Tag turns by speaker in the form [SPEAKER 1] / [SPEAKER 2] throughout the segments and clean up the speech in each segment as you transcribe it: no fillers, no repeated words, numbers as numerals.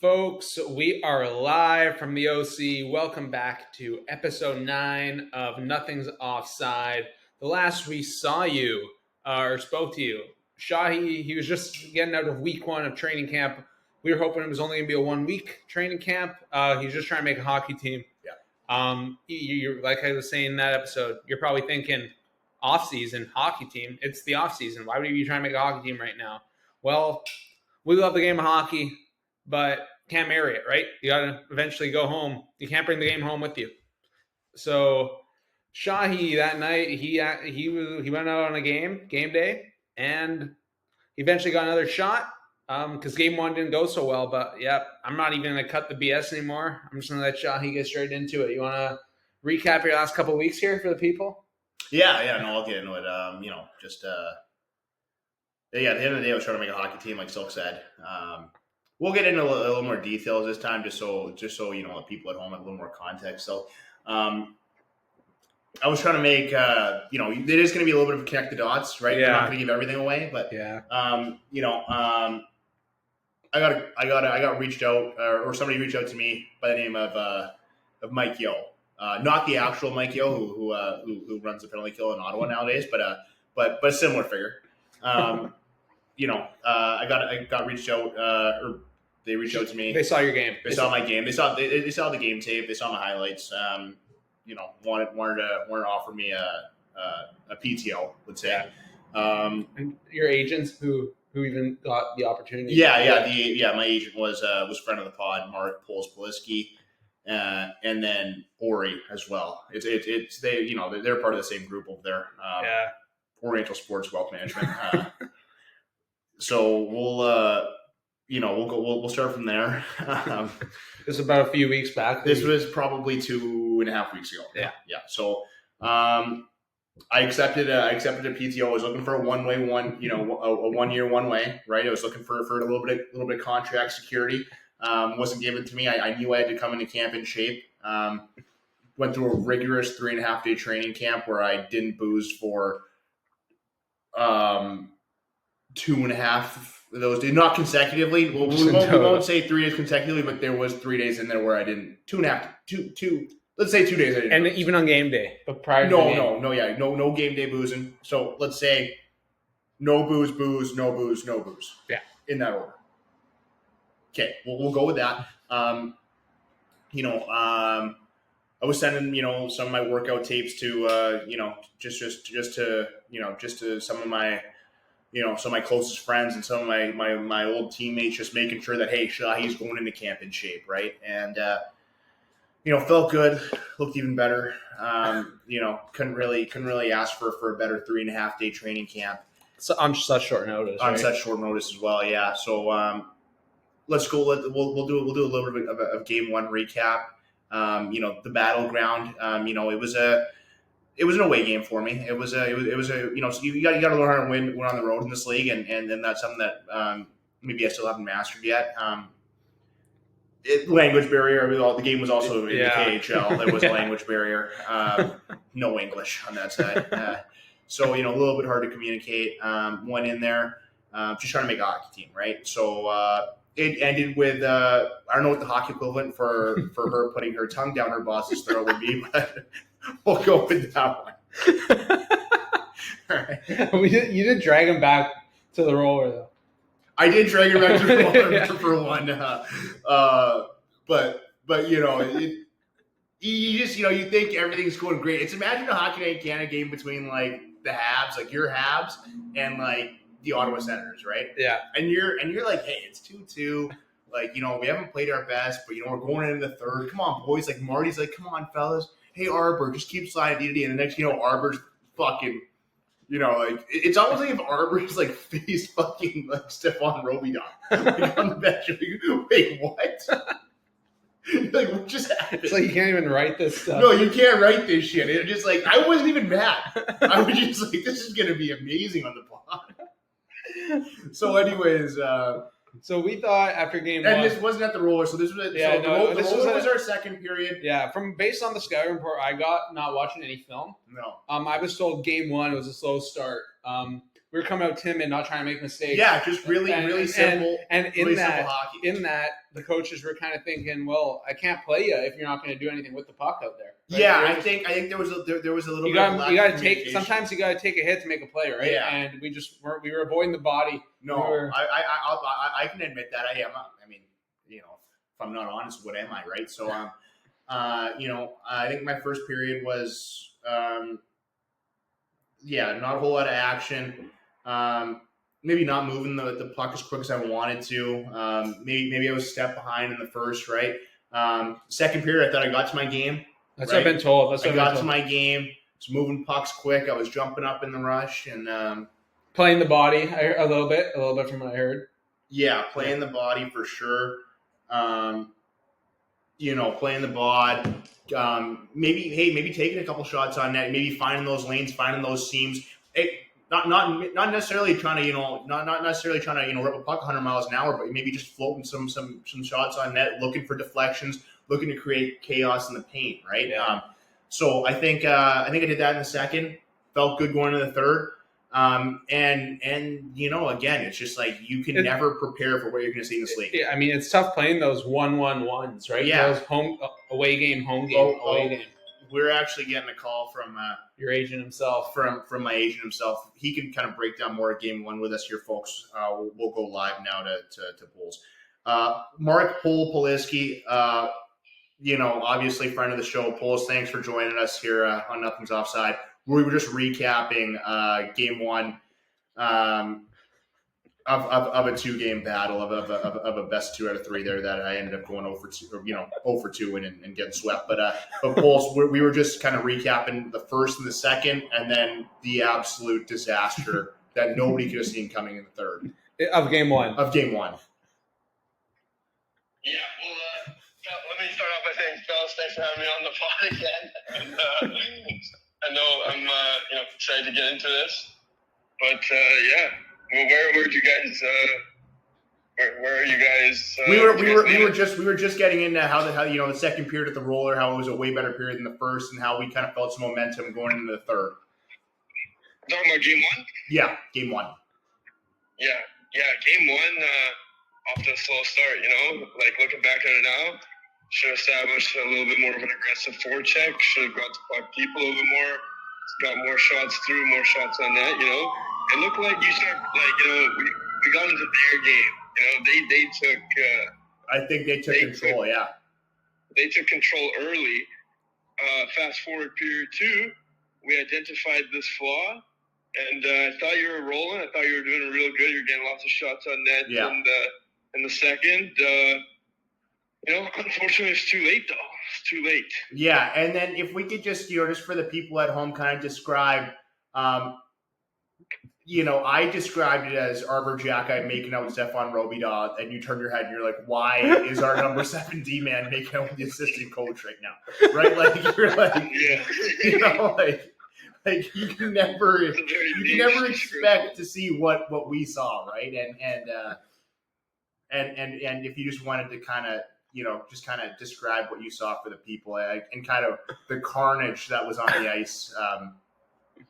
[SPEAKER 1] Folks, we are live from the OC. Welcome back to episode 9 of Nothing's Offside. The last we saw you, or spoke to you, Shahi, he was just getting out of week 1 of training camp. We were hoping it was only going to be a 1-week training camp. He's just trying to make a hockey team.
[SPEAKER 2] Yeah.
[SPEAKER 1] You're, like I was saying in that episode, you're probably thinking, off-season, hockey team. It's the off-season. Why would you be trying to make a hockey team right now? Well, we love the game of hockey, but can't marry it, right? You got to eventually go home. You can't bring the game home with you. So Shahi that night, he went out on a game day, and he eventually got another shot because game 1 didn't go so well. But yeah, I'm not even going to cut the BS anymore. I'm just going to let Shahi get straight into it. You want to recap your last couple of weeks here for the people?
[SPEAKER 2] Yeah, no, I'll get into it. At the end of the day, I was trying to make a hockey team, like Silk said. We'll get into a little more details this time, just so the people at home have a little more context. So, I was trying to make it is going to be a little bit of a connect the dots, right?
[SPEAKER 1] Yeah.
[SPEAKER 2] We're not going to give everything away, but
[SPEAKER 1] Yeah.
[SPEAKER 2] I got reached out, or somebody reached out to me by the name of Mike Yo, not the actual Mike Yo who runs the penalty kill in Ottawa nowadays, but a similar figure. I got reached out, or they reached out to me.
[SPEAKER 1] They saw your game.
[SPEAKER 2] They saw my game. They saw the game tape. They saw my highlights. Wanted to offer me a PTO, let's say.
[SPEAKER 1] And your agents who even got the opportunity.
[SPEAKER 2] My agent was friend of the pod, Mark Poles-Poliski, and then Ori as well. It's they they're part of the same group over there. Oriental Sports Wealth Management. So we'll start from there.
[SPEAKER 1] This is about a few weeks back.
[SPEAKER 2] This was probably 2.5 weeks ago.
[SPEAKER 1] Yeah.
[SPEAKER 2] So I accepted a PTO. I was looking for a one-way, a 1 year one way, right? I was looking for a little bit of contract security. Wasn't given to me. I knew I had to come into camp in shape. Went through a rigorous 3.5 day training camp where I didn't booze for 2.5 of those days, not consecutively. Well, we won't say 3 days consecutively, but there was 3 days in there where I didn't. 2.5. Let's say 2 days I didn't.
[SPEAKER 1] And
[SPEAKER 2] booze.
[SPEAKER 1] even on game day, but prior to the game.
[SPEAKER 2] No game day boozing. So let's say no booze, no booze.
[SPEAKER 1] Yeah.
[SPEAKER 2] In that order. Okay, we'll go with that. I was sending some of my workout tapes to just to some of my some of my closest friends and some of my old teammates, just making sure that, hey, Shahi's going into camp in shape, right? And felt good, looked even better. Couldn't really ask for a better 3.5 day training camp.
[SPEAKER 1] So on such short notice.
[SPEAKER 2] On
[SPEAKER 1] right?
[SPEAKER 2] such short notice as well, yeah. So let's go. We'll do a little bit of game 1 recap. The battleground. It was an away game for me. It was so you got to learn how to win on the road in this league, and then that's something that maybe I still haven't mastered yet. Language barrier. The game was also in the KHL. There was a language barrier. No English on that side. So a little bit hard to communicate. Went in there, just trying to make a hockey team, right? So it ended with I don't know what the hockey equivalent for her putting her tongue down her boss's throat would be, but we'll go with that one. All right.
[SPEAKER 1] You did drag him back to the roller, though.
[SPEAKER 2] I did drag him back to the roller for one. But you just you think everything's going great. It's imagine a Hockey Night Canada game between like the Habs, like your Habs, and like the Ottawa Senators, right?
[SPEAKER 1] Yeah.
[SPEAKER 2] And you're like, hey, it's 2-2. Like, we haven't played our best, but we're going into the third. Come on, boys. Like Marty's like, come on, fellas. Hey, Arbor, just keep sliding D. And the next, Arbor's fucking, like it's almost like if Arbor's like face fucking like Stefan Robidon like, on the bench. Like, wait, what? Like, what just happened?
[SPEAKER 1] It's like you can't even write this stuff.
[SPEAKER 2] No, you can't write this shit. It just like I wasn't even mad. I was just like, this is gonna be amazing on the pod. So, anyways,
[SPEAKER 1] so we thought after game 1,
[SPEAKER 2] and this wasn't at the roller. So this was the roller was our second period.
[SPEAKER 1] Yeah, based on the scouting report I got, not watching any film.
[SPEAKER 2] No,
[SPEAKER 1] I was told game 1 was a slow start. we were coming out timid, not trying to make mistakes.
[SPEAKER 2] Yeah, just really simple.
[SPEAKER 1] And in
[SPEAKER 2] really
[SPEAKER 1] that,
[SPEAKER 2] simple hockey.
[SPEAKER 1] the coaches were kind of thinking, well, I can't play you if you're not going to do anything with the puck out there. Right?
[SPEAKER 2] Yeah, I think there was a little bit of lack
[SPEAKER 1] you got
[SPEAKER 2] of
[SPEAKER 1] to take. Sometimes you got to take a hit to make a play, right?
[SPEAKER 2] Yeah.
[SPEAKER 1] And we were avoiding the body.
[SPEAKER 2] No, I can admit that I am. I mean, if I'm not honest, what am I, right? So, I think my first period was, not a whole lot of action. Maybe not moving the puck as quick as I wanted to. Maybe I was a step behind in the first, right? Second period, I thought I got to my game.
[SPEAKER 1] That's what I've been told.
[SPEAKER 2] I got to my game. Was moving pucks quick. I was jumping up in the rush and
[SPEAKER 1] playing the body a little bit from what I heard.
[SPEAKER 2] Yeah, playing the body for sure. Playing the bod. Maybe taking a couple shots on net. Maybe finding those lanes, finding those seams. Not necessarily trying to rip a puck 100 miles an hour, but maybe just floating some shots on net, looking for deflections, looking to create chaos in the paint, right?
[SPEAKER 1] Yeah.
[SPEAKER 2] So I think I did that in the second. Felt good going into the third. Again, it's just like you can never prepare for what you're going to see in this league.
[SPEAKER 1] I mean, it's tough playing those 1-1-1s, right?
[SPEAKER 2] Yeah.
[SPEAKER 1] Those away game, away game.
[SPEAKER 2] We're actually getting a call from
[SPEAKER 1] your agent himself.
[SPEAKER 2] From my agent himself. He can kind of break down more of game one with us here, folks. We'll go live now to Bulls. Mark Poliski, obviously friend of the show. Poles, thanks for joining us here on Nothing's Offside. We were just recapping game one of a 2-game battle of a best 2 out of 3 there that I ended up going 0 for 2 and getting swept. But Poles, we were just kind of recapping the first and the second, and then the absolute disaster that nobody could have seen coming in the third
[SPEAKER 1] of game one.
[SPEAKER 3] Yeah, well, let me start off by saying, fellas, thanks for having me on the pod again. And, I know I'm excited to get into this, but well, where'd you guys? Where are you guys?
[SPEAKER 2] We were just getting into how the second period at the Roller, how it was a way better period than the first, and how we kind of felt some momentum going into the third.
[SPEAKER 3] Talking about game one?
[SPEAKER 2] Yeah, game one.
[SPEAKER 3] Yeah, game one. Off to a slow start, like looking back at it now, should have established a little bit more of an aggressive forecheck, should have got the puck deep a little bit more, got more shots through, more shots on net, It looked like we got into their game, they took...
[SPEAKER 2] I think they took control, yeah.
[SPEAKER 3] They took control early. Fast forward period 2, we identified this flaw, and I thought you were rolling. I thought you were doing real good. You're getting lots of shots on net.
[SPEAKER 2] Yeah.
[SPEAKER 3] And in the second, unfortunately, it's too late, though. It's too late.
[SPEAKER 2] Yeah, and then if we could just, just for the people at home, kind of describe, I described it as Arbor Jacki making out with Stefan Robida, and you turn your head and you're like, why is our number 7 D-man making out with the assistant coach right now? Right? Like, you're like,
[SPEAKER 3] yeah.
[SPEAKER 2] Like you can never expect to see what we saw, right? And if you just wanted to kind of describe what you saw for the people and kind of the carnage that was on the ice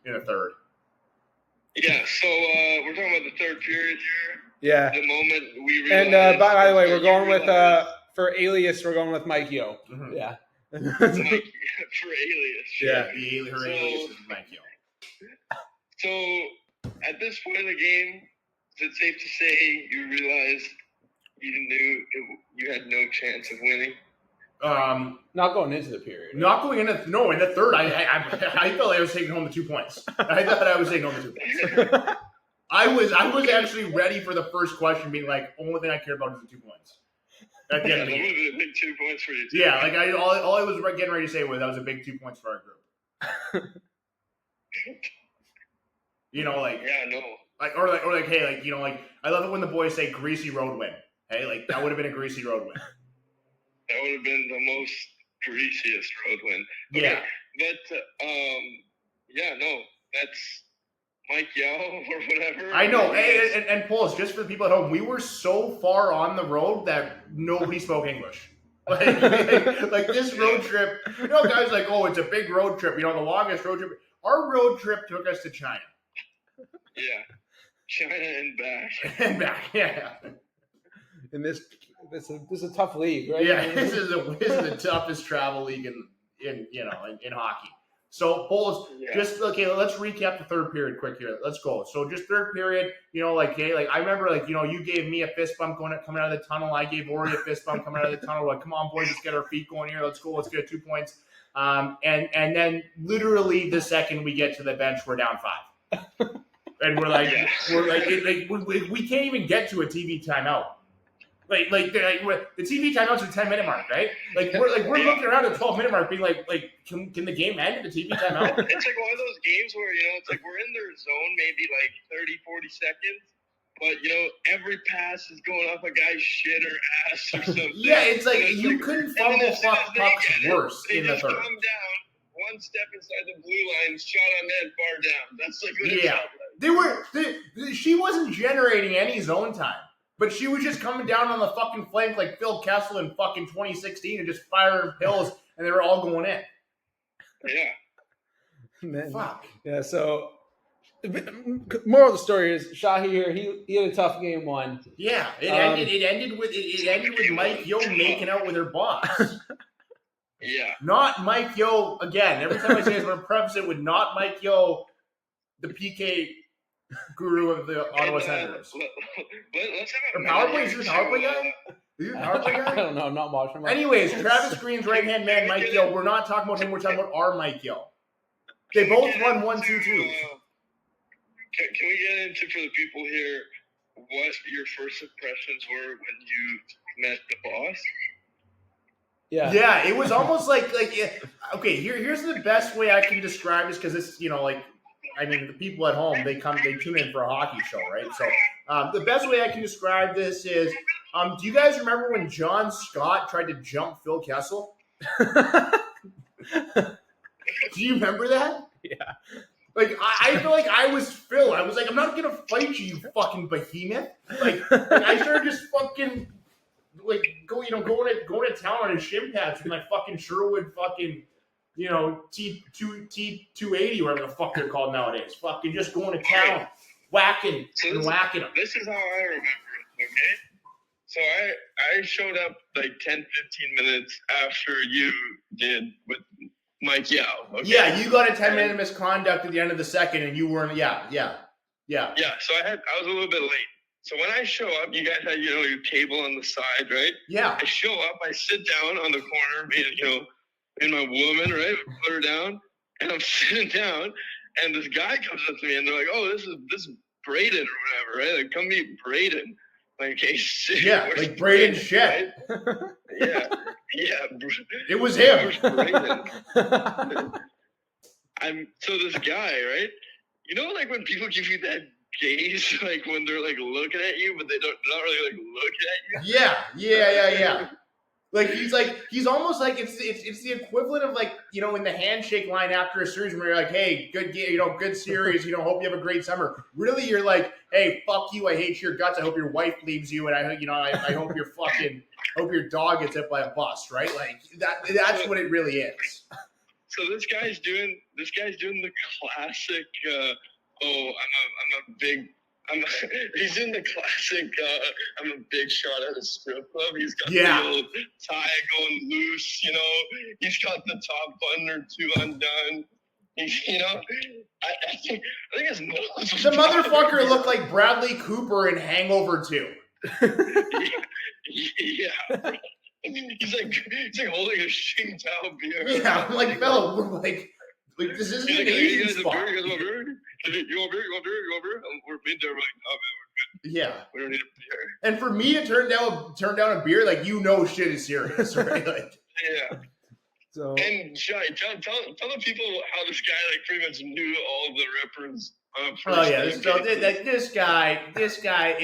[SPEAKER 2] in the third.
[SPEAKER 3] Yeah, so we're talking about the third period here.
[SPEAKER 1] Yeah.
[SPEAKER 3] The moment we realized.
[SPEAKER 1] And by the way, we're going with for Alias, we're going with Mike Yo.
[SPEAKER 2] Mm-hmm.
[SPEAKER 1] Yeah.
[SPEAKER 3] For Alias.
[SPEAKER 2] Yeah, her Alias is Mike Yo.
[SPEAKER 3] So at this point in the game, is it safe to say you realized you knew you had no chance of winning?
[SPEAKER 1] Not going into the period.
[SPEAKER 2] In the third, I felt like I was taking home the 2 points. I thought I was taking home the 2 points. I was actually ready for the first question, being like, only thing I care about is the 2 points. At the end of the game.
[SPEAKER 3] That would have been a big 2 points for you. Too.
[SPEAKER 2] Yeah, like all I was getting ready to say was that was a big 2 points for our group.
[SPEAKER 3] Yeah, no.
[SPEAKER 2] I love it when the boys say greasy road win. Hey, like that would have been a greasy road win.
[SPEAKER 3] That would have been the most greasiest road win. Okay.
[SPEAKER 2] Yeah.
[SPEAKER 3] But that's Mike Yao or whatever.
[SPEAKER 2] I know, and Pauls, just for the people at home, we were so far on the road that nobody spoke English. Like this road trip, guys like, oh, it's a big road trip, the longest road trip. Our road trip took us to China.
[SPEAKER 3] Yeah. China and back.
[SPEAKER 2] And back, yeah.
[SPEAKER 1] And this is a tough league, right?
[SPEAKER 2] Yeah, this is the toughest travel league in hockey. So, Poles, just okay. Let's recap the third period quick here. Let's go. So, just third period. I remember, you gave me a fist bump coming out of the tunnel. I gave Ori a fist bump coming out of the tunnel. Like, come on, boys, let's get our feet going here. Let's go. Let's get 2 points. And then literally the second we get to the bench, we're down 5, and we can't even get to a TV timeout. The TV timeouts are 10-minute mark, right? We're looking around at the 12-minute mark, being can the game end at the TV timeout?
[SPEAKER 3] It's like one of those games where it's like we're in their zone, maybe 30, 40 seconds, but every pass is going off a guy's shit or ass or something.
[SPEAKER 2] Yeah, it's like you couldn't fumble fuck pucks worse in the third.
[SPEAKER 3] Come down, one step inside the blue line, shot on net, bar down. That's what it felt like.
[SPEAKER 2] She wasn't generating any zone time. But she was just coming down on the fucking flank like Phil Kessel in fucking 2016 and just firing pills, and they were all going in.
[SPEAKER 3] Yeah.
[SPEAKER 1] Man.
[SPEAKER 2] Fuck.
[SPEAKER 1] Yeah, so moral of the story is Shahi here, he had a tough game 1.
[SPEAKER 2] Yeah, it ended with Mike Yeo making out with her boss.
[SPEAKER 3] Yeah.
[SPEAKER 2] Not Mike Yeo again. Every time I say this, I'm going to preface it with not Mike Yeo, the PK guru of the Ottawa Senators.
[SPEAKER 3] Let's have a
[SPEAKER 2] power play. Is this power play guy?
[SPEAKER 1] I don't know. I'm not watching.
[SPEAKER 2] Anyways, Travis Green's right-hand man, Mike Yeo. We're not talking about him. We're talking about our Mike Yeo. They both run 1-2-2s.
[SPEAKER 3] Can we get into, for the people here, what your first impressions were when you met the boss?
[SPEAKER 2] Yeah, it was almost okay. Here's the best way I can describe this, because it's the people at home, they tune in for a hockey show, right? So the best way I can describe this is, do you guys remember when John Scott tried to jump Phil Kessel? Do you remember that?
[SPEAKER 1] Yeah.
[SPEAKER 2] I feel like I was Phil. I was like, I'm not going to fight you fucking behemoth. I started just fucking, going to town on his shin pads with my fucking Sherwood fucking, T280, whatever the fuck they're called nowadays. Fucking just going to town, whacking them.
[SPEAKER 3] This is how I remember it, okay? So I showed up 10, 15 minutes after you did with Mike Yeo. Okay?
[SPEAKER 2] Yeah, you got a 10-minute misconduct at the end of the second, and you weren't. Yeah.
[SPEAKER 3] Yeah. So I was a little bit late. So when I show up, you guys had your table on the side, right?
[SPEAKER 2] Yeah.
[SPEAKER 3] I show up, I sit down on the corner, and my woman, right? Put her down, and I'm sitting down, and this guy comes up to me, and they're like, "Oh, this is Braden or whatever, right? Come meet Braden." Hey, shit.
[SPEAKER 2] Yeah, Braden shit.
[SPEAKER 3] Right? Yeah.
[SPEAKER 2] It was him.
[SPEAKER 3] So this guy, right? When people give you that gaze, when they're looking at you, but they're not really looking at you.
[SPEAKER 2] Yeah. He's almost it's the equivalent of in the handshake line after a series where you're like, hey, good series, hope you have a great summer. Really, you're like, hey, fuck you, I hate your guts, I hope your wife leaves you, and I hope you're hope your dog gets hit by a bus, right? That's what it really is.
[SPEAKER 3] So this guy's doing the classic. He's in the classic. I'm a big shot at a strip club. He's got the old tie going loose. He's got the top button or 2 undone. I think his nose.
[SPEAKER 2] The motherfucker looked like Bradley Cooper in Hangover 2.
[SPEAKER 3] Yeah. He's holding a Tsingtao beer.
[SPEAKER 2] Yeah, I'm like, fella, we're this isn't an Asian spot.
[SPEAKER 3] You want beer? You want beer? We're been there, oh man, we're good.
[SPEAKER 2] Yeah.
[SPEAKER 3] We don't need a beer.
[SPEAKER 2] And for me to turn down a beer, shit is serious, right?
[SPEAKER 3] Yeah.
[SPEAKER 1] So.
[SPEAKER 3] And Shai, tell the people how this guy pretty much knew all the rippers.
[SPEAKER 2] This guy,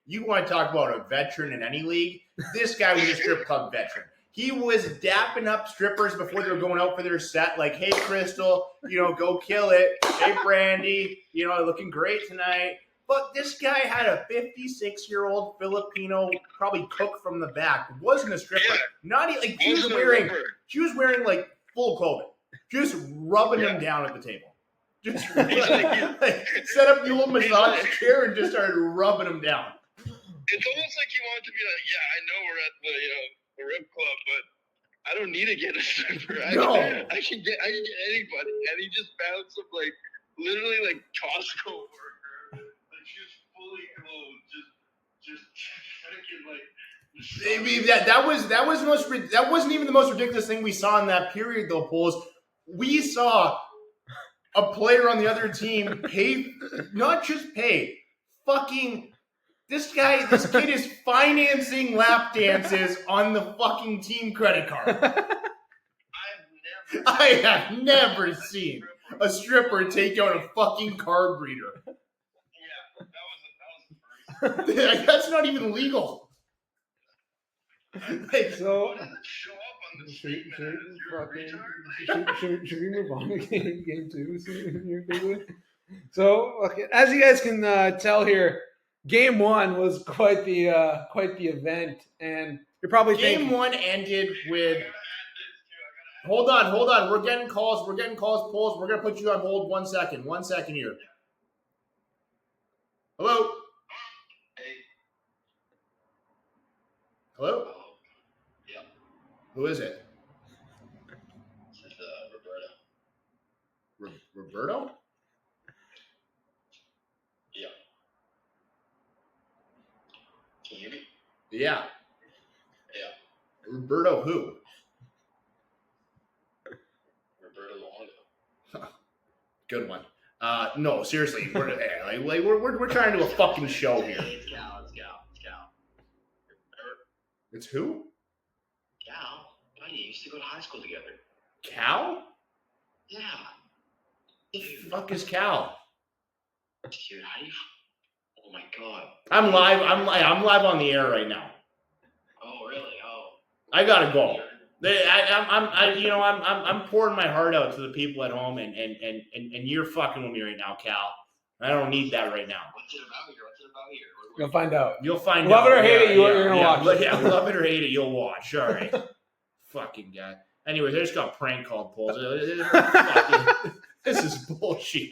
[SPEAKER 2] you want to talk about a veteran in any league? This guy was a strip club veteran. He was dapping up strippers before they were going out for their set, like, hey, Crystal, go kill it. Hey, Brandy, looking great tonight. But this guy had a 56-year-old Filipino, probably cook from the back. Wasn't a stripper. Yeah. Not she was wearing full clothing, just rubbing him down at the table. Just set up the old massage chair and just started rubbing him down.
[SPEAKER 3] It's almost like he wanted to be like, yeah, I know we're at the Rip Club, but I don't need to get a stripper. I can get anybody. And he just found some literally Costco worker. Like she was fully clothed, just freaking
[SPEAKER 2] I mean, that wasn't even the most ridiculous thing we saw in that period though, Poles. We saw a player on the other team fucking this kid is financing lap dances on the fucking team credit card. I have never seen a stripper take out a fucking card reader.
[SPEAKER 3] Yeah, that was the first.
[SPEAKER 2] That's not even legal.
[SPEAKER 1] So
[SPEAKER 3] Show up on the
[SPEAKER 1] should
[SPEAKER 3] street,
[SPEAKER 1] we move on to game 2? So okay, as you guys can tell here, game 1 was quite the event, and you're probably thinking
[SPEAKER 2] game 1 ended with. Hold on. We're getting calls, Poles. We're gonna put you on hold 1 second. 1 second here. Hello.
[SPEAKER 3] Hey.
[SPEAKER 2] Hello.
[SPEAKER 3] Yeah.
[SPEAKER 2] Who is it?
[SPEAKER 3] It's Roberto.
[SPEAKER 2] Roberto?
[SPEAKER 3] Yeah. Can you hear me?
[SPEAKER 2] Yeah.
[SPEAKER 3] Yeah.
[SPEAKER 2] Roberto who?
[SPEAKER 3] Roberto Longo.
[SPEAKER 2] Good one. No, seriously, we're trying to do a fucking show here.
[SPEAKER 3] It's Cal.
[SPEAKER 2] It's who?
[SPEAKER 3] Cal. Buddy, you used to go to high school together.
[SPEAKER 2] Cal?
[SPEAKER 3] Yeah.
[SPEAKER 2] The fuck is Cal?
[SPEAKER 3] Dude, how do you? Oh my god.
[SPEAKER 2] I'm live. I'm live on the air right now.
[SPEAKER 3] Oh really? Oh.
[SPEAKER 2] I gotta go. I'm pouring my heart out to the people at home, and you're fucking with me right now, Cal. I don't need that right now.
[SPEAKER 3] What's it about here?
[SPEAKER 1] you'll find out.
[SPEAKER 2] You'll find
[SPEAKER 1] love
[SPEAKER 2] out.
[SPEAKER 1] Love it or hate it, you're gonna watch.
[SPEAKER 2] Yeah, love it or hate it, you'll watch. All right. Fucking guy. Anyways, I just got prank called, Paul. This is bullshit.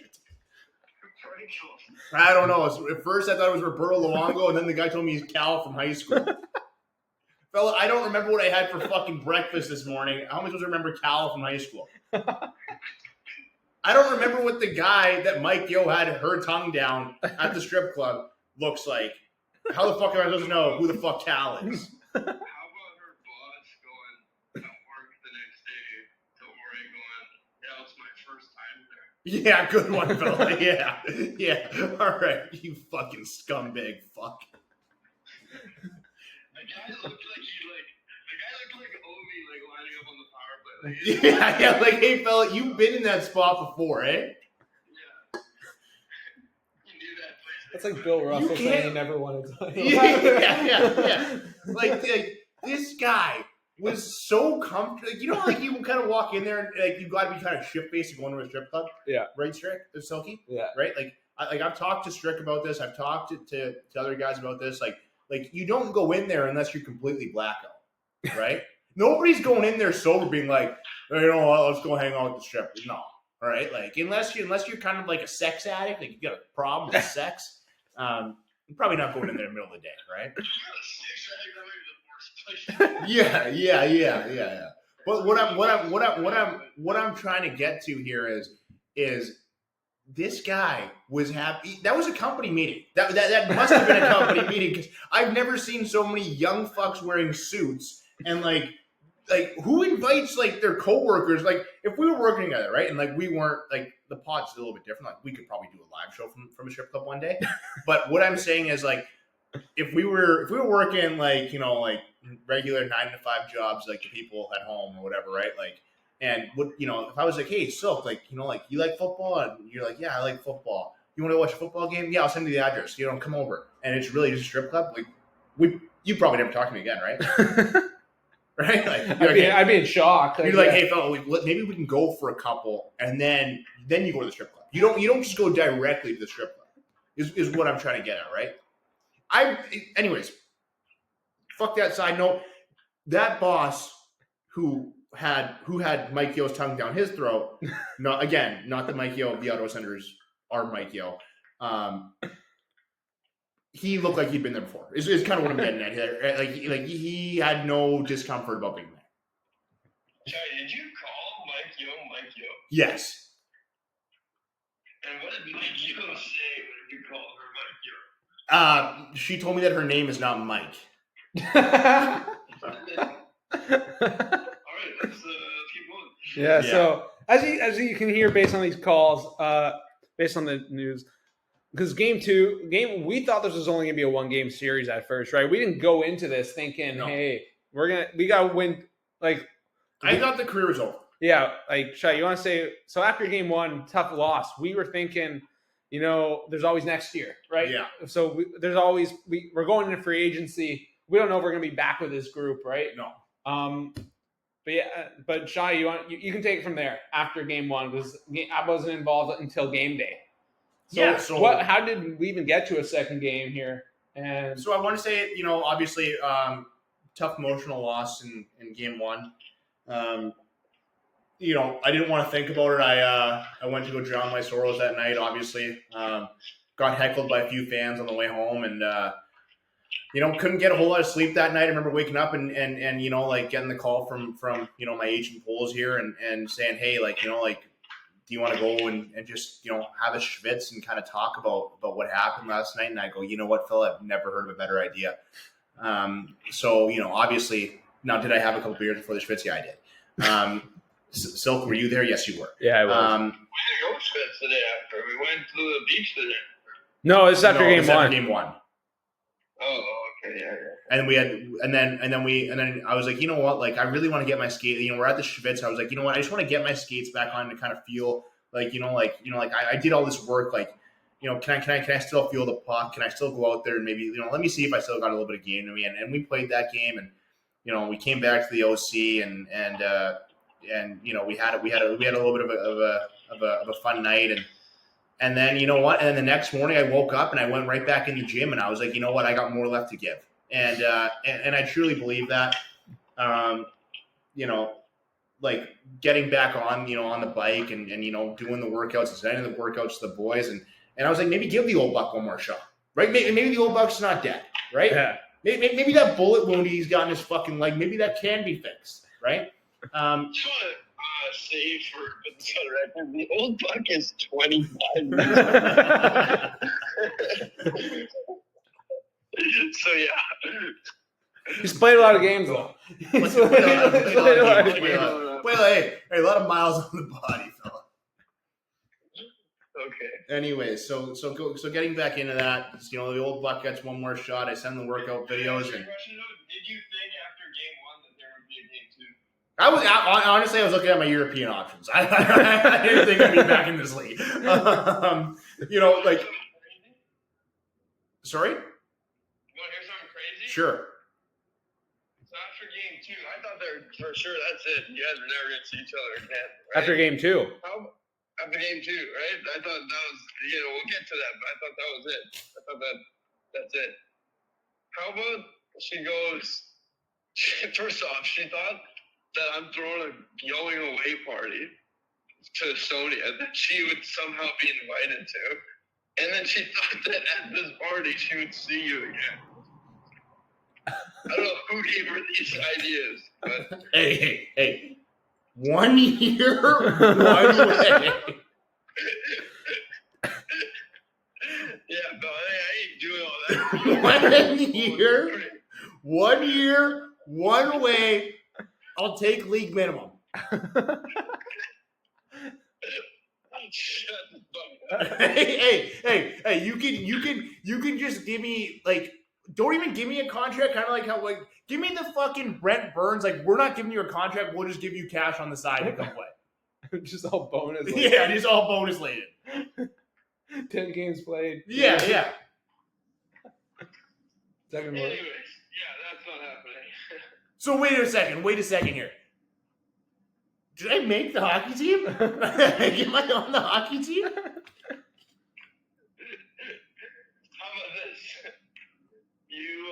[SPEAKER 2] I don't know. At first, I thought it was Roberto Luongo, and then the guy told me he's Cal from high school. Fella, I don't remember what I had for fucking breakfast this morning. How am I supposed to remember Cal from high school? I don't remember what the guy that Mike Yo had her tongue down at the strip club looks like. How the fuck am I supposed to know who the fuck Cal is?
[SPEAKER 3] How about her boss going at work the next day to Ori going, yeah, it's my first time there.
[SPEAKER 2] Yeah, good one, fella. Yeah. All right, you fucking scumbag fuck.
[SPEAKER 3] The guy looked like Ovi, lining up on the power play.
[SPEAKER 2] Yeah, like, hey, fella, you've been in that spot before, eh?
[SPEAKER 3] Yeah. You knew that place.
[SPEAKER 1] That's like Bill Russell saying he never wanted to.
[SPEAKER 2] Yeah. Like this guy was so comfortable. You know, like you kind of walk in there and like you got to be kind of shit faced to go into a strip club.
[SPEAKER 1] Yeah.
[SPEAKER 2] Right, Strick? Silky?
[SPEAKER 1] Yeah.
[SPEAKER 2] Right? I've talked to Strick about this. I've talked to other guys about this. Like you don't go in there unless you're completely blackout, right? Nobody's going in there sober being like, hey, you know what, let's go hang out with the strippers. No, all right? Like unless you're kind of like a sex addict, like you got a problem with sex, you're probably not going in there in the middle of the day, right? Yeah. But what I'm trying to get to here is this guy was happy. That was a company meeting. That must have been a company meeting because I've never seen so many young fucks wearing suits and like who invites like their coworkers? Like if we were working together, right? And like we weren't like the pod's a little bit different. Like we could probably do a live show from a strip club one day. But what I'm saying is like if we were working like, you know, like regular 9 to 5 jobs like the people at home or whatever, right? Like and what, you know, if I was like, hey, Silk, like, you know, like you like football? And you're like, yeah, I like football. You want to watch a football game? Yeah, I'll send you the address. You know, come over. And it's really just a strip club. Like you probably never talk to me again, right? Right? Like,
[SPEAKER 1] I'd be in shock.
[SPEAKER 2] You're like, hey, fella, maybe we can go for a couple, and then you go to the strip club. You don't just go directly to the strip club. Is what I'm trying to get at, right? Anyways, fuck that side note. That boss who had Mike Yeo's tongue down his throat. Not the Mike Yeo of the Ottawa Senators are Mike Yeo. He looked like he'd been there before. Is kind of what I'm getting at here. Like he had no discomfort about being there.
[SPEAKER 3] Shahi, did you call Mike Yeo Mike Yeo?
[SPEAKER 2] Yes.
[SPEAKER 3] And what did Mike Yeo say when you called her Mike Yeo?
[SPEAKER 2] She told me that her name is not Mike.
[SPEAKER 3] All right, let's keep going.
[SPEAKER 1] Yeah. So as you can hear, based on these calls, based on the news, because we thought this was only gonna be a 1-game series at first, right? We didn't go into this thinking, hey, we gotta win. Like,
[SPEAKER 2] I thought the career was over.
[SPEAKER 1] Yeah, like Shai, you want to say so after game 1, tough loss. We were thinking, there's always next year, right?
[SPEAKER 2] Yeah.
[SPEAKER 1] So we're going into free agency. We don't know if we're gonna be back with this group, right?
[SPEAKER 2] No.
[SPEAKER 1] But Shai, you can take it from there after game 1 because I wasn't involved until game day. So how did we even get to a second game here? And
[SPEAKER 2] so I want to say, obviously, tough emotional loss in game 1. I didn't want to think about it. I went to go drown my sorrows that night, obviously. Got heckled by a few fans on the way home and, couldn't get a whole lot of sleep that night. I remember waking up and getting the call from my agent Poles here and saying, hey, do you want to go and just, have a schwitz and kind of talk about what happened last night? And I go, you know what, Phil, I've never heard of a better idea. So, obviously, now did I have a couple beers before the schwitz? Yeah, I did. Silk, were you there? Yes, you were.
[SPEAKER 1] Yeah, I was.
[SPEAKER 3] We didn't go schwitz the day after. We went to the beach the day after.
[SPEAKER 1] No, it's after game 1.
[SPEAKER 2] Game 1.
[SPEAKER 3] Oh, okay, yeah.
[SPEAKER 2] And we had, and then I was like, you know what? Like, I really want to get my skate. We're at the schwitz. I was like, you know what? I just want to get my skates back on to kind of feel like, I did all this work. Like, can I still feel the puck? Can I still go out there and maybe, let me see if I still got a little bit of game in me. And we played that game, and we came back to the OC, and we had a little bit of a fun night, and then you know what? And then the next morning I woke up and I went right back in the gym, and I was like, you know what? I got more left to give, and I truly believe that. Like getting back on on the bike and doing the workouts and sending the workouts to the boys, and I was like, maybe give the old buck one more shot, right? Maybe the old buck's not dead, right?
[SPEAKER 1] Yeah.
[SPEAKER 2] Maybe that bullet wound he's got in his fucking leg, maybe that can be fixed, right?
[SPEAKER 3] Just want to say for the record, the old buck is 25. So yeah.
[SPEAKER 1] He's played a lot of games though.
[SPEAKER 2] Hey, a lot of miles on the body, fella.
[SPEAKER 3] Okay.
[SPEAKER 2] Anyway, so getting back into that, the old buck gets one more shot. I send the workout videos, and
[SPEAKER 3] did you think after game 1 that there would be a game 2?
[SPEAKER 2] Honestly, I was looking at my European options. I didn't think I'd be back in this league. Sorry?
[SPEAKER 3] You want to hear something crazy?
[SPEAKER 2] Sure.
[SPEAKER 3] So after game 2, I thought for sure that's it. You guys were never going to see each other again. Right?
[SPEAKER 1] After game 2.
[SPEAKER 3] After game 2, right? I thought that was, we'll get to that, but I thought that was it. I thought that's it. How about she goes, first off, she thought that I'm throwing a going away party to Estonia that she would somehow be invited to. And then she thought that at this party she would see you again. I don't know who gave her these ideas, but
[SPEAKER 2] Hey. 1 year, 1 way.
[SPEAKER 3] Yeah, but I ain't doing all that.
[SPEAKER 2] 1 year, 1 way. I'll take league minimum.
[SPEAKER 3] Shut the fuck up.
[SPEAKER 2] Hey! You can just give me don't even give me a contract. Kind of like how give me the fucking Brent Burns. We're not giving you a contract. We'll just give you cash on the side to come play.
[SPEAKER 1] Just all bonus.
[SPEAKER 2] Yeah, just all bonus laden.
[SPEAKER 1] 10 games played.
[SPEAKER 2] Yeah.
[SPEAKER 1] Second one.
[SPEAKER 3] Anyways, yeah, that's not happening.
[SPEAKER 2] So wait a second here. Did I make the hockey team? Am I on the hockey team?
[SPEAKER 3] How about this? You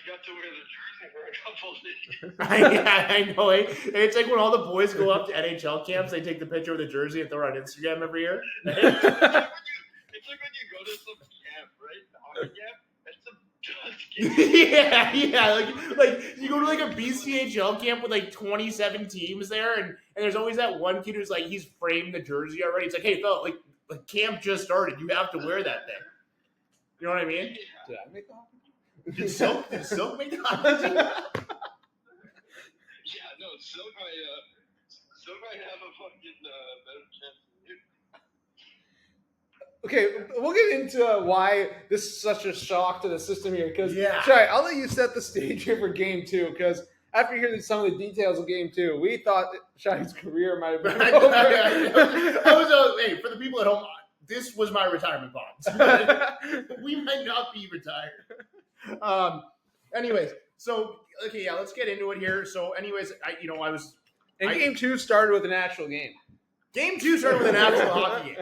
[SPEAKER 3] got to wear the jersey for a couple of days.
[SPEAKER 2] I know. It's like when all the boys go up to NHL camps, they take the picture of the jersey and throw it on Instagram every year.
[SPEAKER 3] It's like when you go to some camp, right? The hockey camp. It's a dust game.
[SPEAKER 2] yeah. Like you go to like a BCHL camp with like 27 teams there, and there's always that one kid who's like he's framed the jersey already. It's like, hey, fella, like camp just started. You have to wear that thing. You know what I mean?
[SPEAKER 1] Did I make the hockey?
[SPEAKER 2] Did Silk make the hockey team?
[SPEAKER 3] Yeah, no, Silk might have a fucking better chance than you.
[SPEAKER 1] Okay, we'll get into why this is such a shock to the system here. Because,
[SPEAKER 2] Yeah.
[SPEAKER 1] Shai, I'll let you set the stage here for Game 2. Because after hearing some of the details of Game 2, we thought Shai's career might have been over.
[SPEAKER 2] Hey, for the people at home, this was my retirement bond. We might not be retired. Anyways, so okay, yeah, let's get into it here. So, anyways,
[SPEAKER 1] Game 2 started with an actual game.
[SPEAKER 2] Game 2 started with an actual hockey game.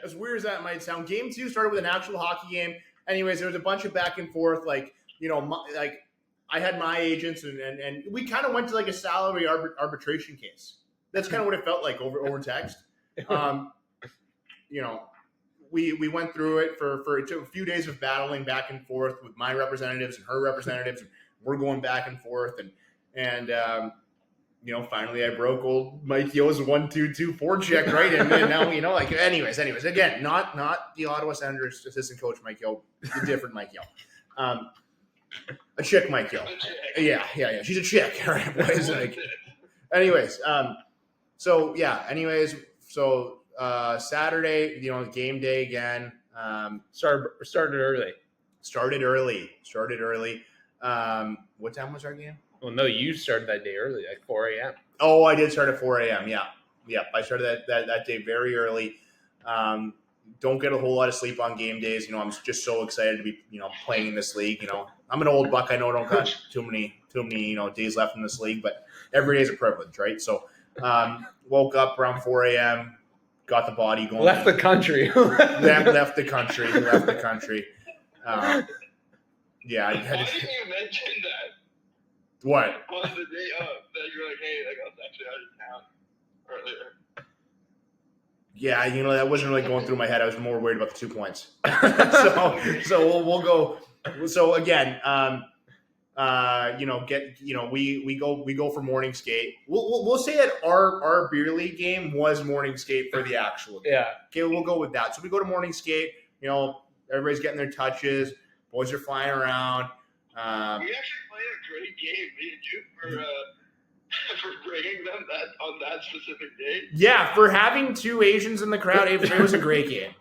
[SPEAKER 2] As weird as that might sound, Game 2 started with an actual hockey game. Anyways, there was a bunch of back and forth. Like I had my agents, and we kind of went to like a salary arbitration case. That's kind of what it felt like over text. We went through it for a few days of battling back and forth with my representatives and her representatives. And we're going back and forth, and finally I broke old Mike Yo's 1-2-2 forecheck right, and now anyways, again, not the Ottawa Senators assistant coach Mike Yo, a different Mike Yo, a chick Mike Yo, yeah, she's a chick, all right, boys. So Saturday, game day again.
[SPEAKER 1] Started early.
[SPEAKER 2] Started early. What time was our game?
[SPEAKER 1] Well, no, you started that day early, like 4 a.m.
[SPEAKER 2] Oh, I did start at 4 a.m. Yeah. I started that day very early. Don't get a whole lot of sleep on game days. I'm just so excited to be playing in this league. I'm an old buck. I know I don't got too many days left in this league, but every day is a privilege, right? So woke up around 4 a.m. Got the body going.
[SPEAKER 1] Left the country.
[SPEAKER 2] left the country. Yeah.
[SPEAKER 3] Why didn't you mention that?
[SPEAKER 2] What?
[SPEAKER 3] On the day of, that you were like, hey, I was actually out of town earlier.
[SPEAKER 2] Yeah, that wasn't really going through my head. I was more worried about the 2 points. so we'll go. So again, we go for morning skate. We'll say that our beer league game was morning skate for the actual game.
[SPEAKER 1] Yeah.
[SPEAKER 2] Okay, we'll go with that. So we go to morning skate. Everybody's getting their touches. Boys are flying around.
[SPEAKER 3] We actually played a great game, me and you, for bringing them on that specific day.
[SPEAKER 2] Yeah, for having two Asians in the crowd, it was a great game.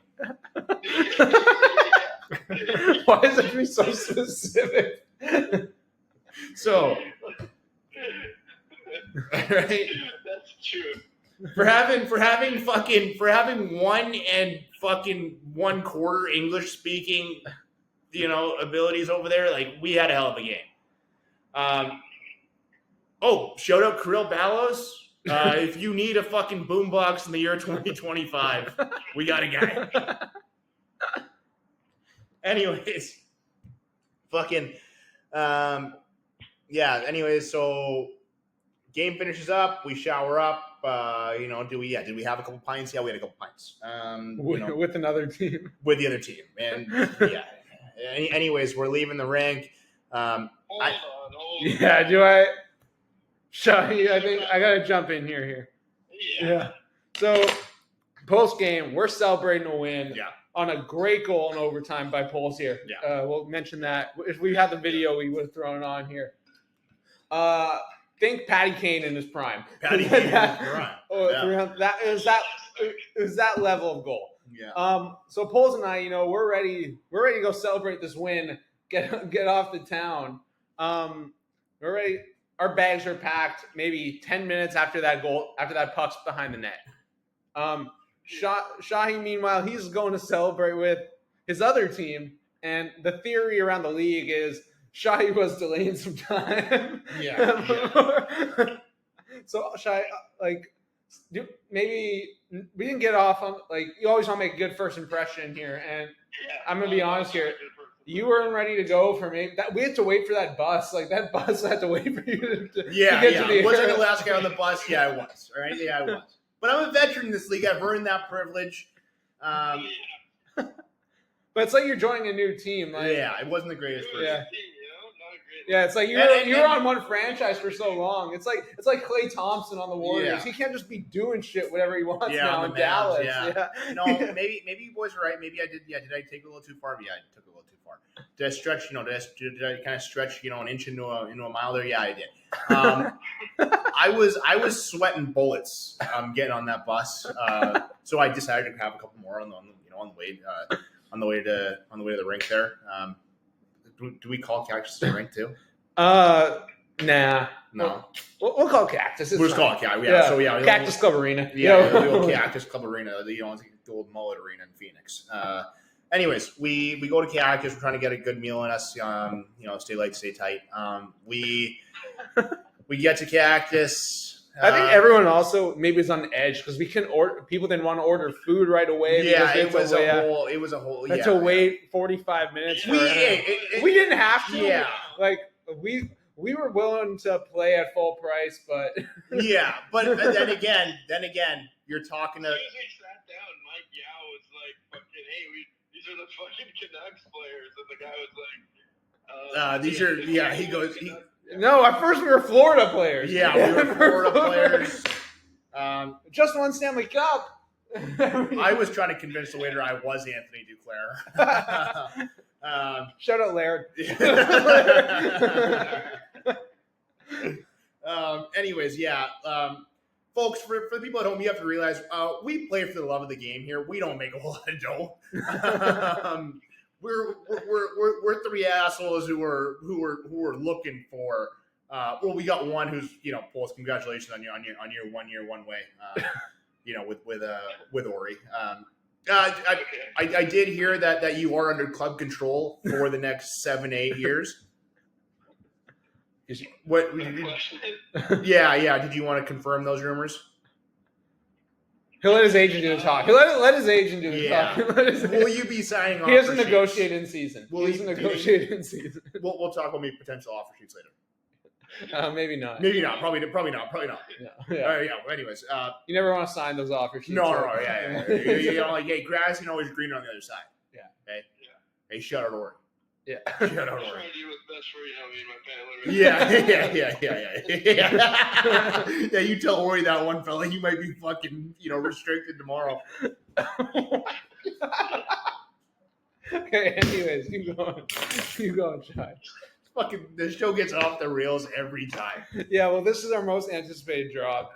[SPEAKER 1] Why is it so specific?
[SPEAKER 2] So, right?
[SPEAKER 3] That's true.
[SPEAKER 2] For having one quarter English speaking, abilities over there, like we had a hell of a game. Shout out Kirill Ballos. If you need a fucking boombox in the year 2025, we got a guy. Anyways, anyways, so game finishes up, we shower up, did we have a couple pints? Yeah, we had a couple pints.
[SPEAKER 1] With another team.
[SPEAKER 2] With the other team. And yeah. Anyways, we're leaving the rink.
[SPEAKER 3] Hold on.
[SPEAKER 1] Yeah, do I Shahi, I think I gotta jump in here. Yeah. So post game, we're celebrating a win.
[SPEAKER 2] Yeah.
[SPEAKER 1] On a great goal in overtime by Poles here.
[SPEAKER 2] Yeah.
[SPEAKER 1] We'll mention that. If we had the video, we would have thrown it on here. Think Patty Kane in his prime.
[SPEAKER 2] Patty Kane in his prime.
[SPEAKER 1] It was that level of goal.
[SPEAKER 2] Yeah.
[SPEAKER 1] So Poles and I, we're ready to go celebrate this win. Get off the town. We're ready. Our bags are packed. Maybe 10 minutes after that goal, after that puck's behind the net. Shahi, meanwhile, he's going to celebrate with his other team, and the theory around the league is Shahi was delaying some time.
[SPEAKER 2] Yeah.
[SPEAKER 1] So Shahi, maybe we didn't get off on you always want to make a good first impression here, and I'm gonna be honest here. You weren't ready to go for me. We had to wait for that bus. Like that bus had to wait for you to get to the
[SPEAKER 2] Was I the last guy on the bus? Yeah, I was. All right, yeah, I was. But I'm a veteran in this league. I've earned that privilege.
[SPEAKER 1] But it's like you're joining a new team. Like,
[SPEAKER 2] yeah, it wasn't the greatest.
[SPEAKER 1] Yeah, it's like you were on one franchise for so long. It's like Klay Thompson on the Warriors.
[SPEAKER 2] Yeah.
[SPEAKER 1] He can't just be doing shit whatever he wants now in
[SPEAKER 2] Mavs,
[SPEAKER 1] Dallas.
[SPEAKER 2] Yeah. No, maybe you boys are right. Maybe I did. Yeah, did I take it a little too far? Yeah, I took it a little too far. Did I stretch? Did I kind of stretch? An inch into a mile there? Yeah, I did. I was sweating bullets getting on that bus. So I decided to have a couple more on the way to the rink there. Do we call Cactus the rink too?
[SPEAKER 1] Nah.
[SPEAKER 2] No.
[SPEAKER 1] We'll call Cactus.
[SPEAKER 2] We'll just call it Cactus. Yeah. So
[SPEAKER 1] Cactus Club Arena.
[SPEAKER 2] Yeah, the old Cactus Club Arena. The old Mullet Arena in Phoenix. Anyways, we go to Cactus. We're trying to get a good meal in us. Stay light, stay tight. We get to Cactus.
[SPEAKER 1] I think everyone also maybe is on edge because we can order. People didn't want to order food right away.
[SPEAKER 2] Yeah, it was a whole.
[SPEAKER 1] Had to wait 45 minutes.
[SPEAKER 2] We
[SPEAKER 1] didn't have to.
[SPEAKER 2] Yeah,
[SPEAKER 1] like we were willing to play at full price, but
[SPEAKER 2] yeah, but then again, you're talking to.
[SPEAKER 3] As soon as we sat down, Mike Yao was like, "Fucking hey, these are the fucking Canucks players," and the guy was like,
[SPEAKER 2] "These are yeah." He goes.
[SPEAKER 1] No, at first we were Florida players.
[SPEAKER 2] Yeah, we were Florida players.
[SPEAKER 1] Just one Stanley Cup.
[SPEAKER 2] I was trying to convince the waiter I was Anthony Duclair.
[SPEAKER 1] Shout out Laird.
[SPEAKER 2] Anyways, yeah. Folks, for the people at home, you have to realize we play for the love of the game here. We don't make a whole lot of dough. We're three assholes who are looking for. Well, we got one who's Pauls. Congratulations on your 1 year one way. With Ori. I did hear that you are under club control for the next 7-8 years. What? Yeah. Did you want to confirm those rumors?
[SPEAKER 1] He'll let his agent do the talk. He'll let his agent do the talk.
[SPEAKER 2] Will you be signing off?
[SPEAKER 1] He hasn't negotiated in season. We'll talk
[SPEAKER 2] about maybe potential offer sheets later.
[SPEAKER 1] Maybe not.
[SPEAKER 2] Maybe not. Probably not.
[SPEAKER 1] No, yeah.
[SPEAKER 2] All right, yeah. Anyways,
[SPEAKER 1] you never want to sign those offer sheets.
[SPEAKER 2] No. Yeah. Hey, grass isn't always greener on the other side.
[SPEAKER 1] Yeah.
[SPEAKER 2] Okay. Yeah. Hey, shout out Ori.
[SPEAKER 1] Yeah.
[SPEAKER 2] Shout out Ori.
[SPEAKER 3] trying to do what's best for me and my family.
[SPEAKER 2] Yeah. Yeah, you tell Ori that one fella, he might be fucking, restricted tomorrow.
[SPEAKER 1] Okay, anyways, keep going, Shai.
[SPEAKER 2] Fucking, the show gets off the rails every time.
[SPEAKER 1] Yeah, well, this is our most anticipated drop.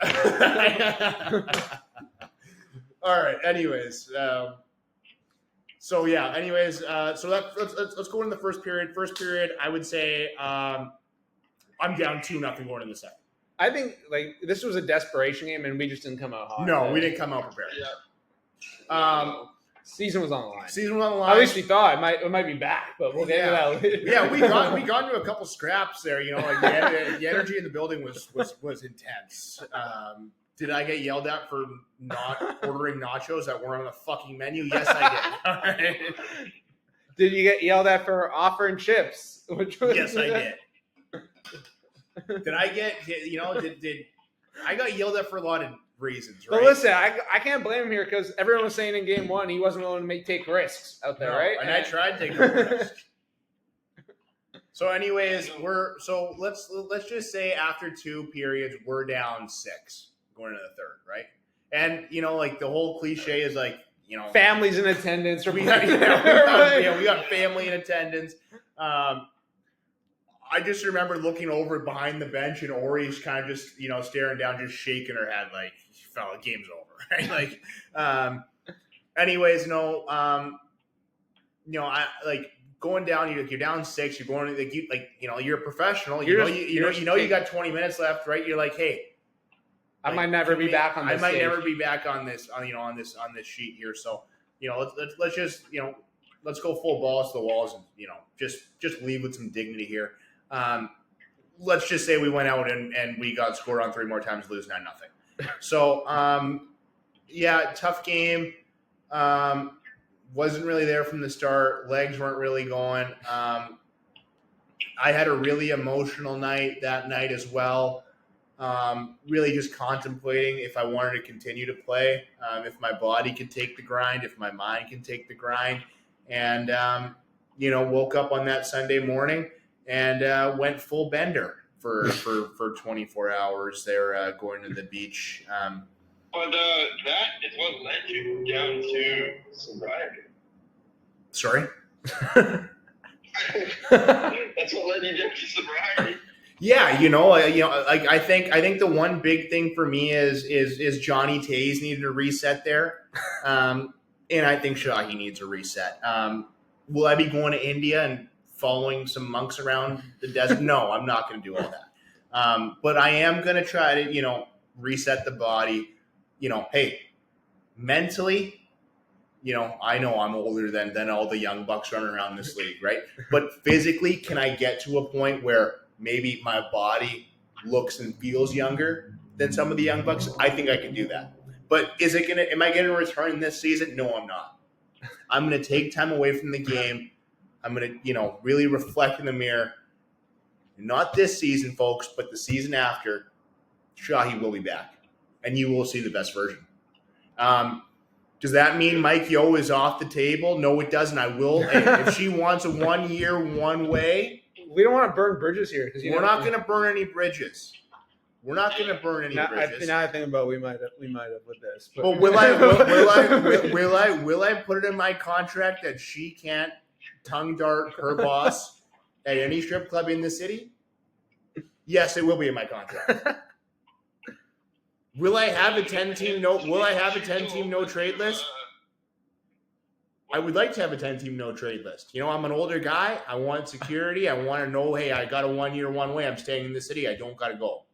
[SPEAKER 2] All right. Anyways, so let's go into the first period. First period, I would say I'm down 2-0 going in the second.
[SPEAKER 1] I think this was a desperation game, and we just didn't come out hot.
[SPEAKER 2] No, we didn't come out prepared.
[SPEAKER 1] Yeah. Season was on the line.
[SPEAKER 2] At
[SPEAKER 1] least we thought it might be back, but we'll get into that later.
[SPEAKER 2] Yeah, we got into a couple scraps there. The energy in the building was intense. Did I get yelled at for not ordering nachos that weren't on the fucking menu? Yes, I did.
[SPEAKER 1] Did you get yelled at for offering chips?
[SPEAKER 2] Yes, I did. Did I get? Did I got yelled at for a lot of reasons, right?
[SPEAKER 1] But listen, I can't blame him here because everyone was saying in game one he wasn't willing to take risks out there, right?
[SPEAKER 2] And I tried taking risks. So, anyways, let's just say after 2 periods we're down 6 going into the third, right? And the whole cliche is
[SPEAKER 1] families in attendance.
[SPEAKER 2] We got family in attendance. I just remember looking over behind the bench and Ori's kind of just, staring down, just shaking her head like, fella, game's over, right? Anyways, I going down, you're down 6, you're going you're a professional, you got 20 minutes left, right? You're like, hey,
[SPEAKER 1] I might never be back on this.
[SPEAKER 2] I might never be back on this, on this sheet here. So, let's just, let's go full balls to the walls and, just leave with some dignity here. Let's just say we went out and we got scored on 3 more times, lose 9-0. So, tough game. wasn't really there from the start. Legs weren't really going. I had a really emotional night that night as well. Really just contemplating if I wanted to continue to play, if my body could take the grind, if my mind can take the grind. And, woke up on that Sunday morning and went full bender for 24 hours there going to the beach.
[SPEAKER 3] But that is what led you down to sobriety.
[SPEAKER 2] Sorry?
[SPEAKER 3] That's what led you down to sobriety.
[SPEAKER 2] Yeah, I think the one big thing for me is Johnny Tays needed a reset there, and I think Shahi needs a reset. Will I be going to India and following some monks around the desert? No, I'm not going to do all that. But I am going to try to reset the body. Hey, mentally, I know I'm older than all the young bucks running around this league, right? But physically, can I get to a point where maybe my body looks and feels younger than some of the young bucks? I think I can do that. But am I going to return this season? No, I'm not. I'm going to take time away from the game. I'm going to, really reflect in the mirror. Not this season, folks, but the season after, Shahi will be back. And you will see the best version. Does that mean Mike Yo is off the table? No, it doesn't. I will. If she wants a 1 year, one way.
[SPEAKER 1] We don't want to burn bridges here.
[SPEAKER 2] We're not going to burn any bridges. We're not going to burn any bridges.
[SPEAKER 1] Now I think about we might have with this.
[SPEAKER 2] But will I put it in my contract that she can't tongue dart her boss at any strip club in the city? Yes, it will be in my contract. Will I have a 10-team no trade list? I would like to have a 10-team no trade list. I'm an older guy. I want security. I want to know, hey, I got a 1 year, one way. I'm staying in the city. I don't got to go.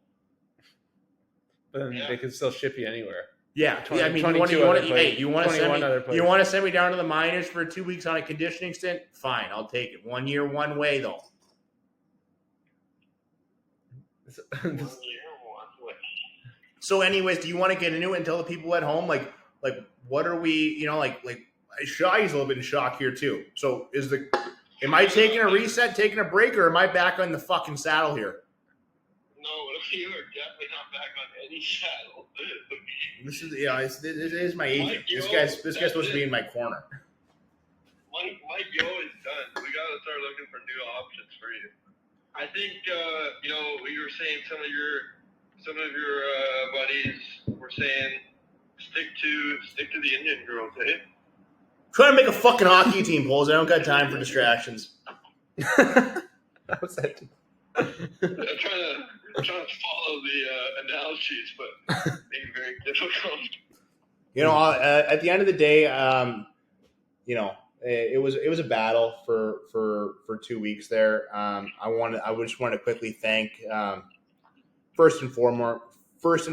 [SPEAKER 1] But then they can still ship you anywhere.
[SPEAKER 2] Yeah.
[SPEAKER 1] 20,
[SPEAKER 2] I mean, you want to send me down to the minors for 2 weeks on a conditioning stint? Fine, I'll take it. 1 year, one way, though.
[SPEAKER 3] 1 year, one way.
[SPEAKER 2] So anyways, do you want to get into it and tell the people at home, like what are we, Shahi's a little bit in shock here too. So am I taking a reset, taking a break, or am I back on the fucking saddle here?
[SPEAKER 3] No, you are definitely not back on any saddle.
[SPEAKER 2] This is my agent. This guy's supposed to be in my corner.
[SPEAKER 3] Mike Yo is done. We gotta start looking for new options for you. I think you were saying some of your buddies were saying stick to the Indian girls, eh?
[SPEAKER 2] Trying to make a fucking hockey team, Poles. I don't got time for distractions.
[SPEAKER 1] What's that?
[SPEAKER 3] I'm trying to follow the analogies, but being very difficult.
[SPEAKER 2] At the end of the day, it was a battle for 2 weeks there. I just want to quickly thank first and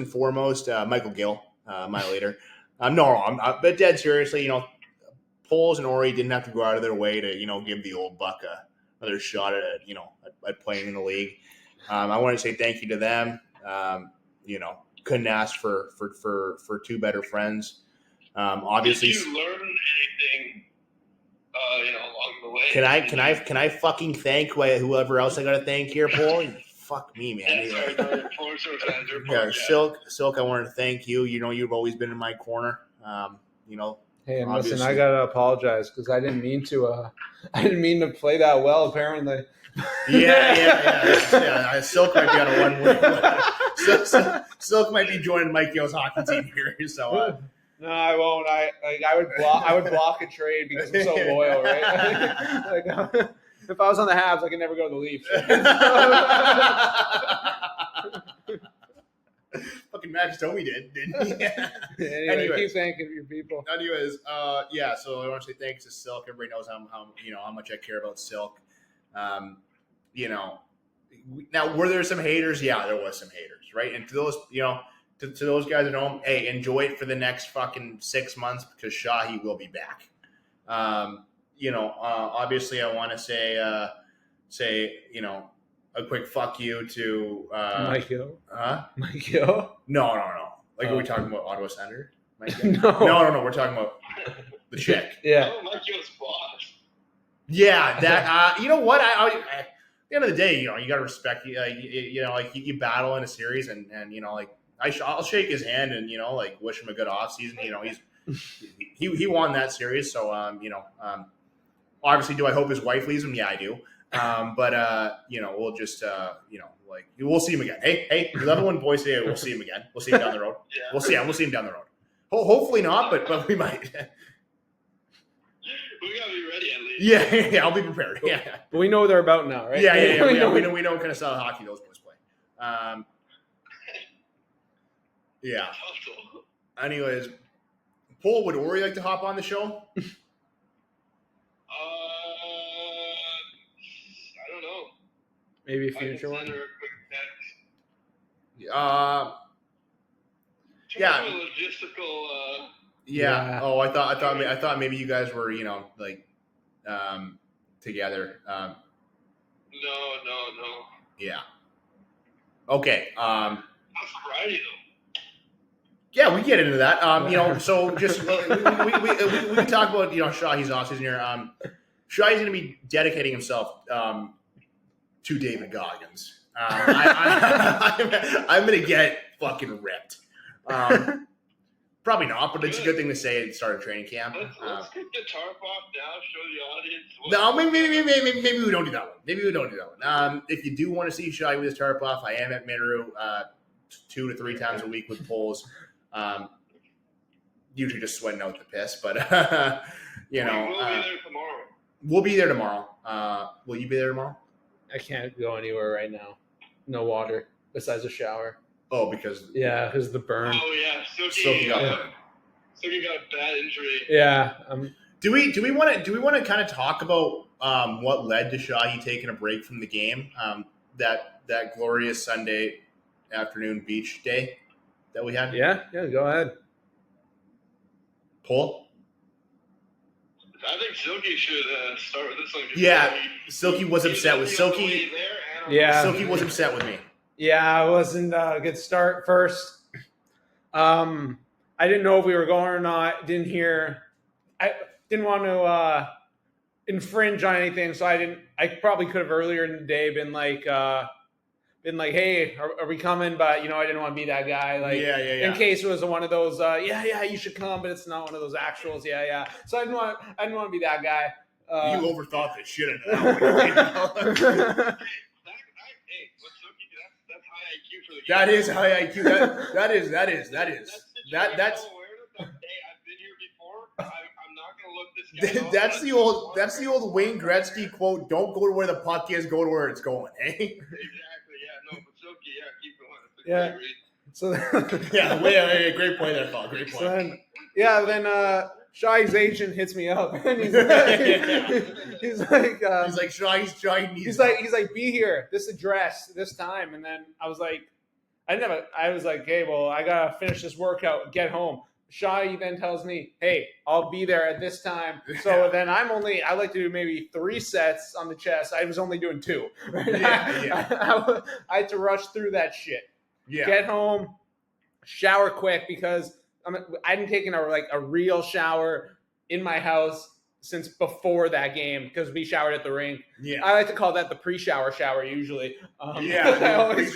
[SPEAKER 2] foremost Michael Gill, my leader. But dead seriously, Poles and Ori didn't have to go out of their way to give the old buck another shot at playing in the league. I want to say thank you to them. Couldn't ask for two better friends. Obviously,
[SPEAKER 3] did you learn anything? Along the way.
[SPEAKER 2] Can I fucking thank whoever else I got to thank here, Paul? Fuck me, man. Yeah, Silk. I wanted to thank you. You've always been in my corner.
[SPEAKER 1] Hey, and listen, I gotta apologize because I didn't mean to play that well. Apparently.
[SPEAKER 2] Yeah. Silk might be on a 1 win. Silk might be joining Mike Yo's hockey team here. So.
[SPEAKER 1] No, I won't. I would block a trade because I'm so loyal, right? If I was on the Habs, I could never go to the Leafs.
[SPEAKER 2] Fucking Max Domi didn't he?
[SPEAKER 1] Anyway, keep thanking your people.
[SPEAKER 2] Anyways, so I want to say thanks to Silk. Everybody knows how much I care about Silk. Now were there some haters? Yeah, there was some haters, right? And to those, to those guys at home, hey, enjoy it for the next fucking 6 months because Shahi will be back. Obviously I want to say a quick fuck you to
[SPEAKER 1] Mike Yo.
[SPEAKER 2] Huh?
[SPEAKER 1] Mike Yo?
[SPEAKER 2] No. Like, are we talking about Ottawa Senator? Mike Yo?
[SPEAKER 1] No.
[SPEAKER 2] No. We're talking about the chick.
[SPEAKER 1] Yeah.
[SPEAKER 3] I don't like your boss.
[SPEAKER 2] Yeah, that. You know what? At the end of the day, you got to respect. You battle in a series, and I'll shake his hand and wish him a good off season. He won that series, so obviously, do I hope his wife leaves him? Yeah, I do. But we'll just we'll see him again. Hey, 11-1 boys today. We'll see him again. We'll see him down the road.
[SPEAKER 3] Yeah.
[SPEAKER 2] We'll see him down the road. Hopefully not, but we might.
[SPEAKER 3] We gotta be ready at least.
[SPEAKER 2] Yeah, I'll be prepared. Yeah,
[SPEAKER 1] But we know what they're about now, right?
[SPEAKER 2] yeah. We know what kind of style of hockey those boys play. Yeah.
[SPEAKER 3] Hustle.
[SPEAKER 2] Anyways, Paul, would Ori like to hop on the show?
[SPEAKER 3] I don't know.
[SPEAKER 1] Maybe a
[SPEAKER 3] I can
[SPEAKER 1] future one.
[SPEAKER 3] send her a quick text.
[SPEAKER 2] Yeah.
[SPEAKER 3] Some logistical.
[SPEAKER 2] Yeah. Oh, I thought maybe you guys were together.
[SPEAKER 3] No.
[SPEAKER 2] Yeah. Okay.
[SPEAKER 3] How's Friday though?
[SPEAKER 2] Yeah, we get into that. So just we can talk about Shahi's offseason here. Shahi's going to be dedicating himself to David Goggins. I'm going to get fucking ripped. Probably not, but it's a good thing to say at the start of training camp.
[SPEAKER 3] Let's get the tarp off now. Show the audience.
[SPEAKER 2] No, maybe we don't do that one. Maybe we don't do that one. If you do want to see Shahi with his tarp off, I am at Manaru 2 to 3 times a week with polls. Usually just sweating out the piss, but
[SPEAKER 3] We'll be there tomorrow.
[SPEAKER 2] We'll be there tomorrow. Will you be there tomorrow?
[SPEAKER 1] I can't go anywhere right now. No water besides a shower.
[SPEAKER 2] Oh, because
[SPEAKER 1] the burn.
[SPEAKER 3] Oh yeah,
[SPEAKER 2] Silky got
[SPEAKER 3] a bad injury.
[SPEAKER 1] Yeah.
[SPEAKER 2] Do we want to kind of talk about what led to Shahi taking a break from the game? That glorious Sunday afternoon beach day that we had.
[SPEAKER 1] Yeah. Go ahead.
[SPEAKER 2] Paul?
[SPEAKER 3] I think Silky should start with this one.
[SPEAKER 2] Yeah, Silky was upset with Silky.
[SPEAKER 1] Yeah.
[SPEAKER 2] Silky was upset with me.
[SPEAKER 1] Yeah, it wasn't a good start first. I didn't know if we were going or not. Didn't hear. I didn't want to infringe on anything, so I probably could have earlier in the day been like, hey, are we coming? But I didn't want to be that guy. Like, in case it was one of those, you should come, but it's not one of those actuals. Yeah. So I didn't want to be that guy.
[SPEAKER 2] You overthought the shit out of that one. That is high IQ. That is.
[SPEAKER 3] That's. Hey, I've been here before. I'm not gonna look this guy up.
[SPEAKER 2] That's the old Wayne Gretzky quote. Don't go to where the puck is. Go to where it's going. Hey.
[SPEAKER 3] Exactly. Yeah. No, but Silky. Yeah. Keep going.
[SPEAKER 1] Yeah. So
[SPEAKER 2] great play there, Paul. Great play.
[SPEAKER 1] So then Shahi's agent hits me up, and he's like, be here, this address, this time. And then I was like, hey, well, I gotta finish this workout, get home. Shahi then tells me, hey, I'll be there at this time. So then I like to do maybe 3 sets on the chest. I was only doing 2. I had to rush through that shit.
[SPEAKER 2] Yeah.
[SPEAKER 1] Get home, shower quick, because I hadn't taken a real shower in my house since before that game, because we showered at the rink.
[SPEAKER 2] Yeah.
[SPEAKER 1] I like to call that the pre-shower shower usually.
[SPEAKER 2] I
[SPEAKER 1] always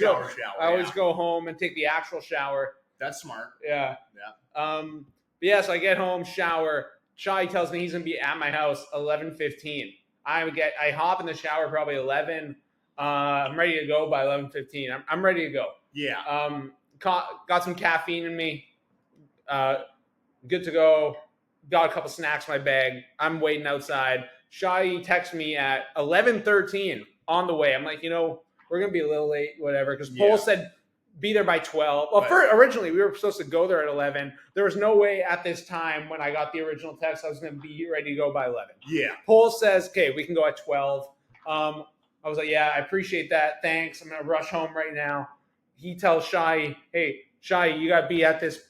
[SPEAKER 1] go home and take the actual shower.
[SPEAKER 2] That's smart.
[SPEAKER 1] Yeah. So I get home, shower. Shahi tells me he's gonna be at my house 11:15. I hop in the shower probably 11. I'm ready to go by 11:15. I'm ready to go.
[SPEAKER 2] Yeah.
[SPEAKER 1] Got some caffeine in me. Good to go. Got a couple snacks in my bag. I'm waiting outside. Shahi texts me at 11:13 on the way. I'm like, we're gonna be a little late, whatever. Because Paul said be there by 12. Well, originally we were supposed to go there at 11. There was no way at this time when I got the original text I was gonna be ready to go by 11.
[SPEAKER 2] Yeah.
[SPEAKER 1] Paul says, okay, we can go at 12. I was like, yeah, I appreciate that. Thanks. I'm gonna rush home right now. He tells Shahi, hey, Shahi, you gotta be at this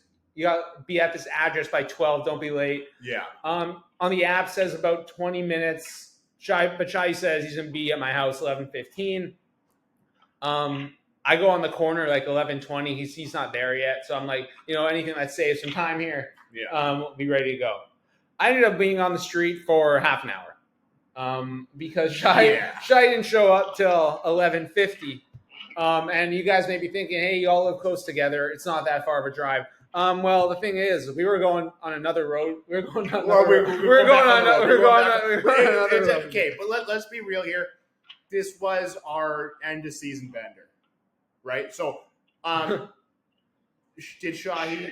[SPEAKER 1] address by 12. Don't be late.
[SPEAKER 2] Yeah.
[SPEAKER 1] On the app says about 20 minutes. Shahi says he's gonna be at my house 11:15. I go on the corner like 11:20. He's not there yet, so I'm like, anything that saves some time here.
[SPEAKER 2] Yeah.
[SPEAKER 1] We'll be ready to go. I ended up being on the street for half an hour because Shahi didn't show up till 11:50. And you guys may be thinking, hey, you all live close together. It's not that far of a drive. Well, the thing is, we were going on another road. We were going on another road.
[SPEAKER 2] Okay, but let's be real here. This was our end of season bender, right? So, did Shahi?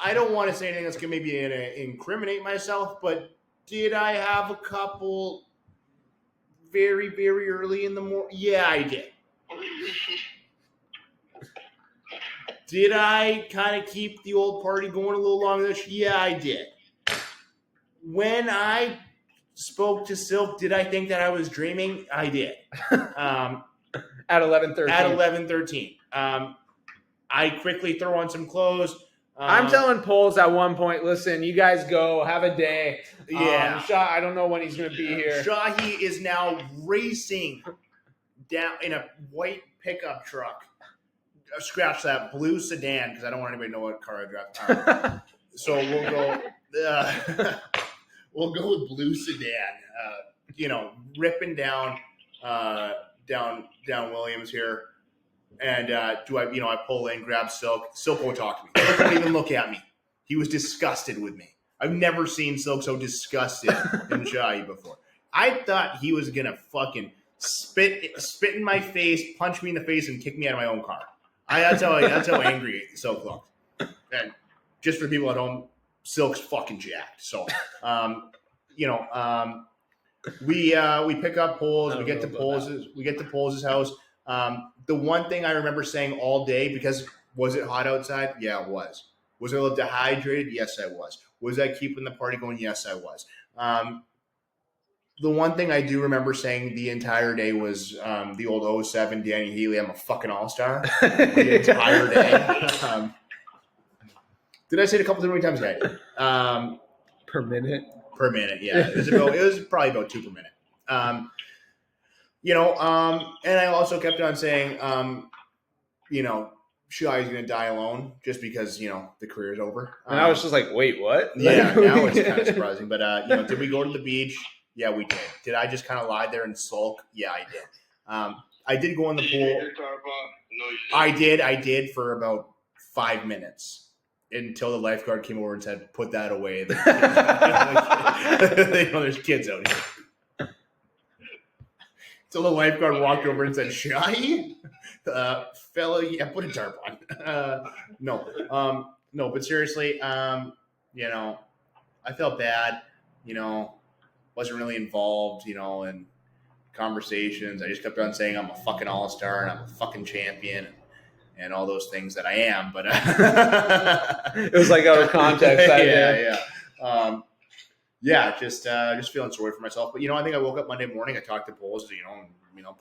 [SPEAKER 2] I don't want to say anything that's going to maybe incriminate myself, but did I have a couple very, very early in the morning? Yeah, I did. Did I kind of keep the old party going a little longer? Yeah, I did. When I spoke to Silk, did I think that I was dreaming? I did.
[SPEAKER 1] At 11:13.
[SPEAKER 2] At 11:13. I quickly throw on some clothes.
[SPEAKER 1] I'm telling Poles at one point, listen, you guys go, have a day.
[SPEAKER 2] Yeah.
[SPEAKER 1] I don't know when he's going to be here.
[SPEAKER 2] Shahi is now racing down in a white pickup truck. Scratch that, blue sedan, because I don't want anybody to know what car I drive. So we'll go we'll go with blue sedan. Ripping down Williams here. And I pull in, grab Silk. Silk won't talk to me. He won't even look at me. He was disgusted with me. I've never seen Silk so disgusted in Shahi before. I thought he was gonna fucking spit in my face, punch me in the face, and kick me out of my own car. That's how angry Silk looked. And just for people at home, Silk's fucking jacked. So, we pick up Poles. We get to Poles' house. The one thing I remember saying all day, because was it hot outside? Yeah, it was. Was I a little dehydrated? Yes, I was. Was I keeping the party going? Yes, I was. The one thing I do remember saying the entire day was the old 07 Danny Healy, I'm a fucking all-star. The entire day. Did I say it a couple too many times? I did.
[SPEAKER 1] Per minute?
[SPEAKER 2] Per minute, yeah. It was probably about 2 per minute. And I also kept on saying, Shahi's going to die alone just because, the career's over.
[SPEAKER 1] And I was just like, wait, what?
[SPEAKER 2] Yeah, now it's kind of surprising. But, did we go to the beach? Yeah, we did. Did I just kind of lie there and sulk? Yeah, I did. I did go in the pool.
[SPEAKER 3] No, you didn't.
[SPEAKER 2] I did for about 5 minutes until the lifeguard came over and said, put that away. There's kids out here. So the lifeguard walked over and said, Shahi? Fella, yeah, put a tarp on. No, but seriously, I felt bad, wasn't really involved, in conversations. I just kept on saying I'm a fucking all-star and I'm a fucking champion and all those things that I am, but
[SPEAKER 1] it was like out of context.
[SPEAKER 2] Just feeling sorry for myself. But I think I woke up Monday morning. I talked to Poles, and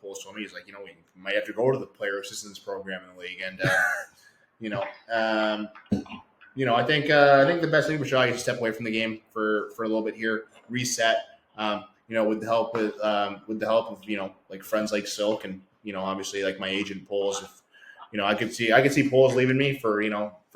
[SPEAKER 2] Poles told me he's like, we might have to go to the player assistance program in the league, and I think the best thing for Shahi is to step away from the game for a little bit here, reset. With the help of like friends like Silk and obviously like my agent Poles. If I could see Poles leaving me for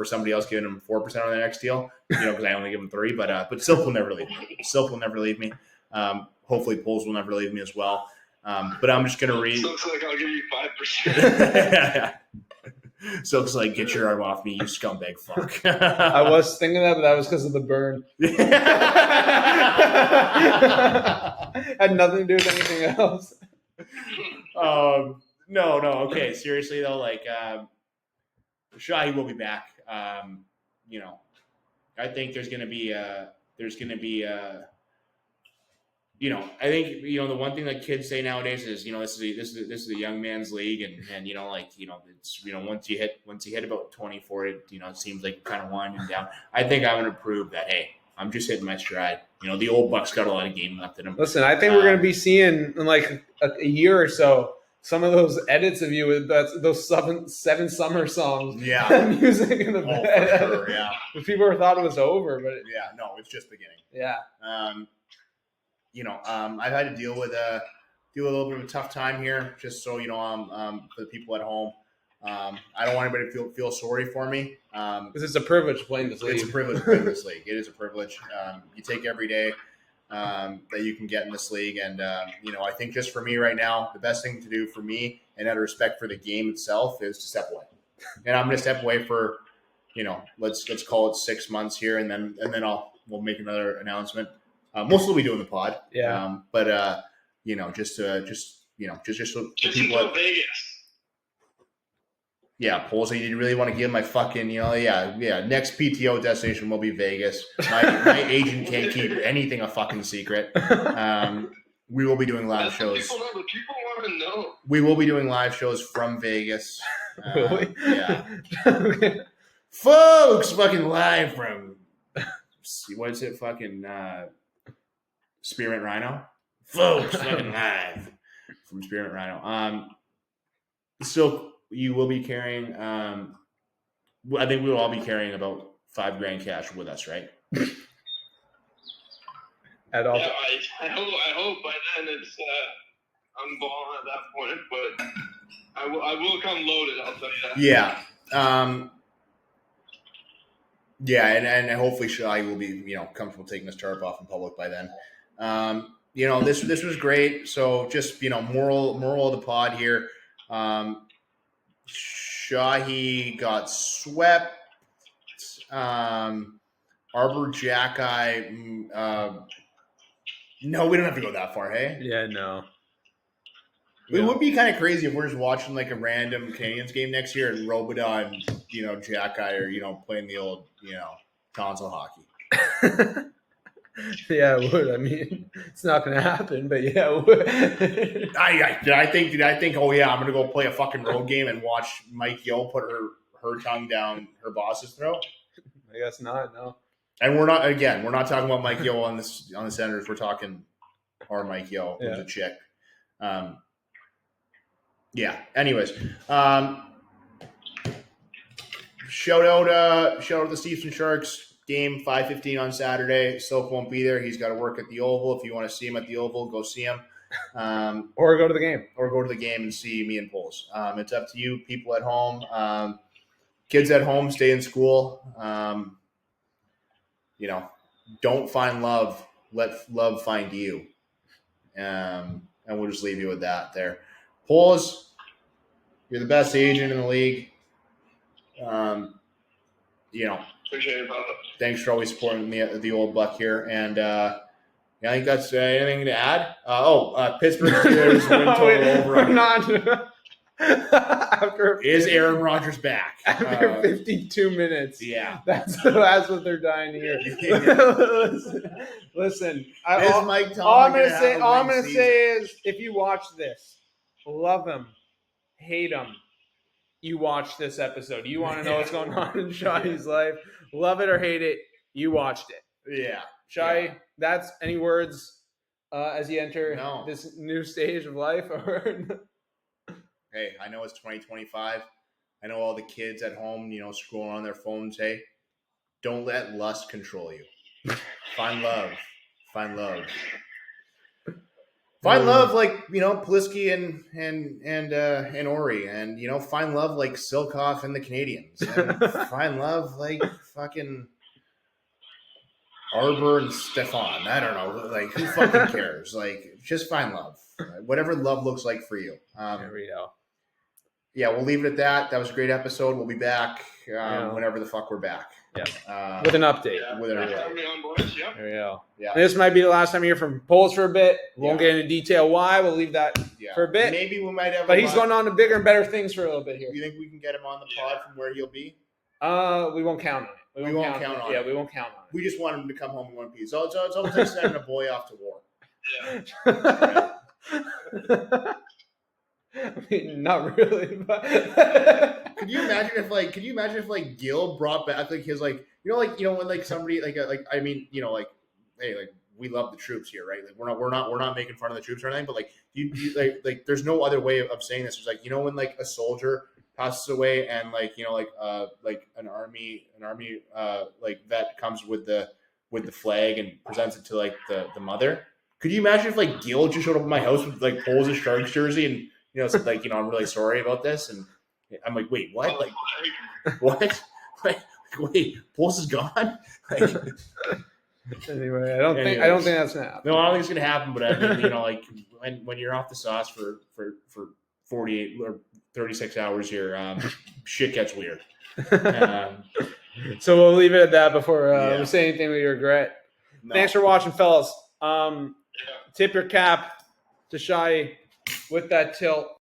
[SPEAKER 2] somebody else giving him 4% on the next deal, because I only give him 3. But Silk will never leave me. Silk will never leave me. Hopefully Poles will never leave me as well. But I'm just gonna read.
[SPEAKER 3] Looks like I'll give you 5%.
[SPEAKER 2] Silk's like, get your arm off me, you scumbag fuck.
[SPEAKER 1] I was thinking that, but that was because of the burn. Had nothing to do with anything else.
[SPEAKER 2] No. Okay, seriously though, like Shahi will be back. I think there's gonna be I think the one thing that kids say nowadays is this is a young man's league, and it's once you hit about 24, it seems like kind of winding down. I think I'm gonna prove that I'm just hitting my stride. The old Buck's got a lot of game left in him.
[SPEAKER 1] Listen, I think we're gonna be seeing in like a year or so some of those edits of you with those seven summer songs.
[SPEAKER 2] Yeah,
[SPEAKER 1] music in the bed.
[SPEAKER 2] For sure, yeah.
[SPEAKER 1] People thought it was over, but
[SPEAKER 2] it's just beginning.
[SPEAKER 1] Yeah.
[SPEAKER 2] I've had to deal with a little bit of a tough time here, just so for the people at home. I don't want anybody to feel sorry for me.
[SPEAKER 1] Because it's a privilege playing this league.
[SPEAKER 2] It's a privilege playing this league. It is a privilege. You take every day that you can get in this league. And, I think just for me right now, the best thing to do for me and out of respect for the game itself is to step away. And I'm going to step away for, let's call it 6 months here. And then we'll make another announcement. Mostly we do in the pod.
[SPEAKER 1] Yeah.
[SPEAKER 2] Just so
[SPEAKER 3] Just
[SPEAKER 2] people
[SPEAKER 3] until Vegas.
[SPEAKER 2] Yeah, Polsey, you really want to give my fucking, next PTO destination will be Vegas. My agent can't keep anything a fucking secret. We will be doing live shows.
[SPEAKER 3] People want to know.
[SPEAKER 2] We will be doing live shows from Vegas.
[SPEAKER 1] Really?
[SPEAKER 2] Yeah. Folks, fucking live from, what is it, fucking Spearmint Rhino? Folks, fucking live from Spearmint Rhino. So you will be carrying, I think we will all be carrying about $5,000 cash with us, right?
[SPEAKER 1] At all.
[SPEAKER 3] Yeah, I hope by then it's I'm balling at that point, but I will come loaded. I'll tell you that.
[SPEAKER 2] Yeah. And hopefully Shahi will be, comfortable taking his tarp off in public by then. This was great. So just, moral of the pod here. Shahi got swept. Arbor Jackeye. No, we don't have to go that far, hey?
[SPEAKER 1] Yeah, no.
[SPEAKER 2] It would be kind of crazy if we're just watching like a random Canadians game next year and Robodon, Jackeye are, playing the old, console hockey.
[SPEAKER 1] Yeah, it would. I mean, it's not going to happen, but yeah, it would.
[SPEAKER 2] I think, oh yeah, I'm going to go play a fucking road game and watch Mike Yo put her tongue down her boss's throat?
[SPEAKER 1] I guess not, no.
[SPEAKER 2] And we're not talking about Mike Yo on the Senators. We're talking our Mike Yo, who's a chick. Yeah. Anyways, shout out the Steves and Sharks game 5:15 on Saturday. Silk won't be there. He's got to work at the Oval. If you want to see him at the Oval, go see him.
[SPEAKER 1] Or go to the game.
[SPEAKER 2] Or go to the game and see me and Poles. It's up to you, people at home. Kids at home, stay in school. Don't find love. Let love find you. And we'll just leave you with that there. Poles, you're the best agent in the league.
[SPEAKER 3] Appreciate it, brother.
[SPEAKER 2] Thanks for always supporting me at the old buck here. And I think that's anything to add. Pittsburgh Steelers win total over.
[SPEAKER 1] We're not.
[SPEAKER 2] Is Aaron Rodgers back?
[SPEAKER 1] After 52 minutes.
[SPEAKER 2] Yeah.
[SPEAKER 1] That's what they're dying to hear. Listen. All I'm going to say is, if you watch this, love him, hate him, you watch this episode. You want to know what's going on in Shahi's life. Love it or hate it, you watched it.
[SPEAKER 2] Yeah.
[SPEAKER 1] Shahi, that's any words as you enter this new stage of life?
[SPEAKER 2] Hey, I know it's 2025. I know all the kids at home, scrolling on their phones. Hey, don't let lust control you. Find love. Find love. Find love like, Plisky and Ori. And, find love like Silkoff and the Canadians. And find love like fucking Arbor and Stefan. I don't know. Like, who fucking cares? Like, just find love. Whatever love looks like for you.
[SPEAKER 1] There we go.
[SPEAKER 2] Yeah, we'll leave it at that. That was a great episode. We'll be back whenever the fuck we're back.
[SPEAKER 1] Yeah. With an update.
[SPEAKER 3] Yeah.
[SPEAKER 2] With an update.
[SPEAKER 1] There we go.
[SPEAKER 2] Yeah.
[SPEAKER 1] And this might be the last time you hear from Poles for a bit. We won't get into detail why. We'll leave that for a bit.
[SPEAKER 2] Maybe we might have.
[SPEAKER 1] But he's going on to bigger and better things for a little bit here.
[SPEAKER 2] You think we can get him on the pod from where he'll be?
[SPEAKER 1] We won't count on it.
[SPEAKER 2] We won't count on it.
[SPEAKER 1] Yeah, we won't count on it.
[SPEAKER 2] We just want him to come home in one piece. So it's almost like sending a boy off to war.
[SPEAKER 3] Yeah.
[SPEAKER 1] I mean, not really, but
[SPEAKER 2] Could you imagine if Gil brought back like his when like somebody hey, like we love the troops here, right? Like we're not making fun of the troops or anything, but like you like there's no other way of saying this. It's like when like a soldier passes away and like an army like vet comes with the flag and presents it to like the mother. Could you imagine if like Gil just showed up at my house with like Poles' Sharks jersey and it's like I'm really sorry about this, and I'm like, wait, what? Like, what? Wait, Pulse is gone? Like,
[SPEAKER 1] anyway, I don't think that's gonna happen.
[SPEAKER 2] No, I don't think it's gonna happen. But I mean, like when you're off the sauce for 48 or 36 hours here, shit gets weird.
[SPEAKER 1] So we'll leave it at that before we say anything we regret.
[SPEAKER 2] No.
[SPEAKER 1] Thanks for watching, fellas. Tip your cap to Shahi with that tilt.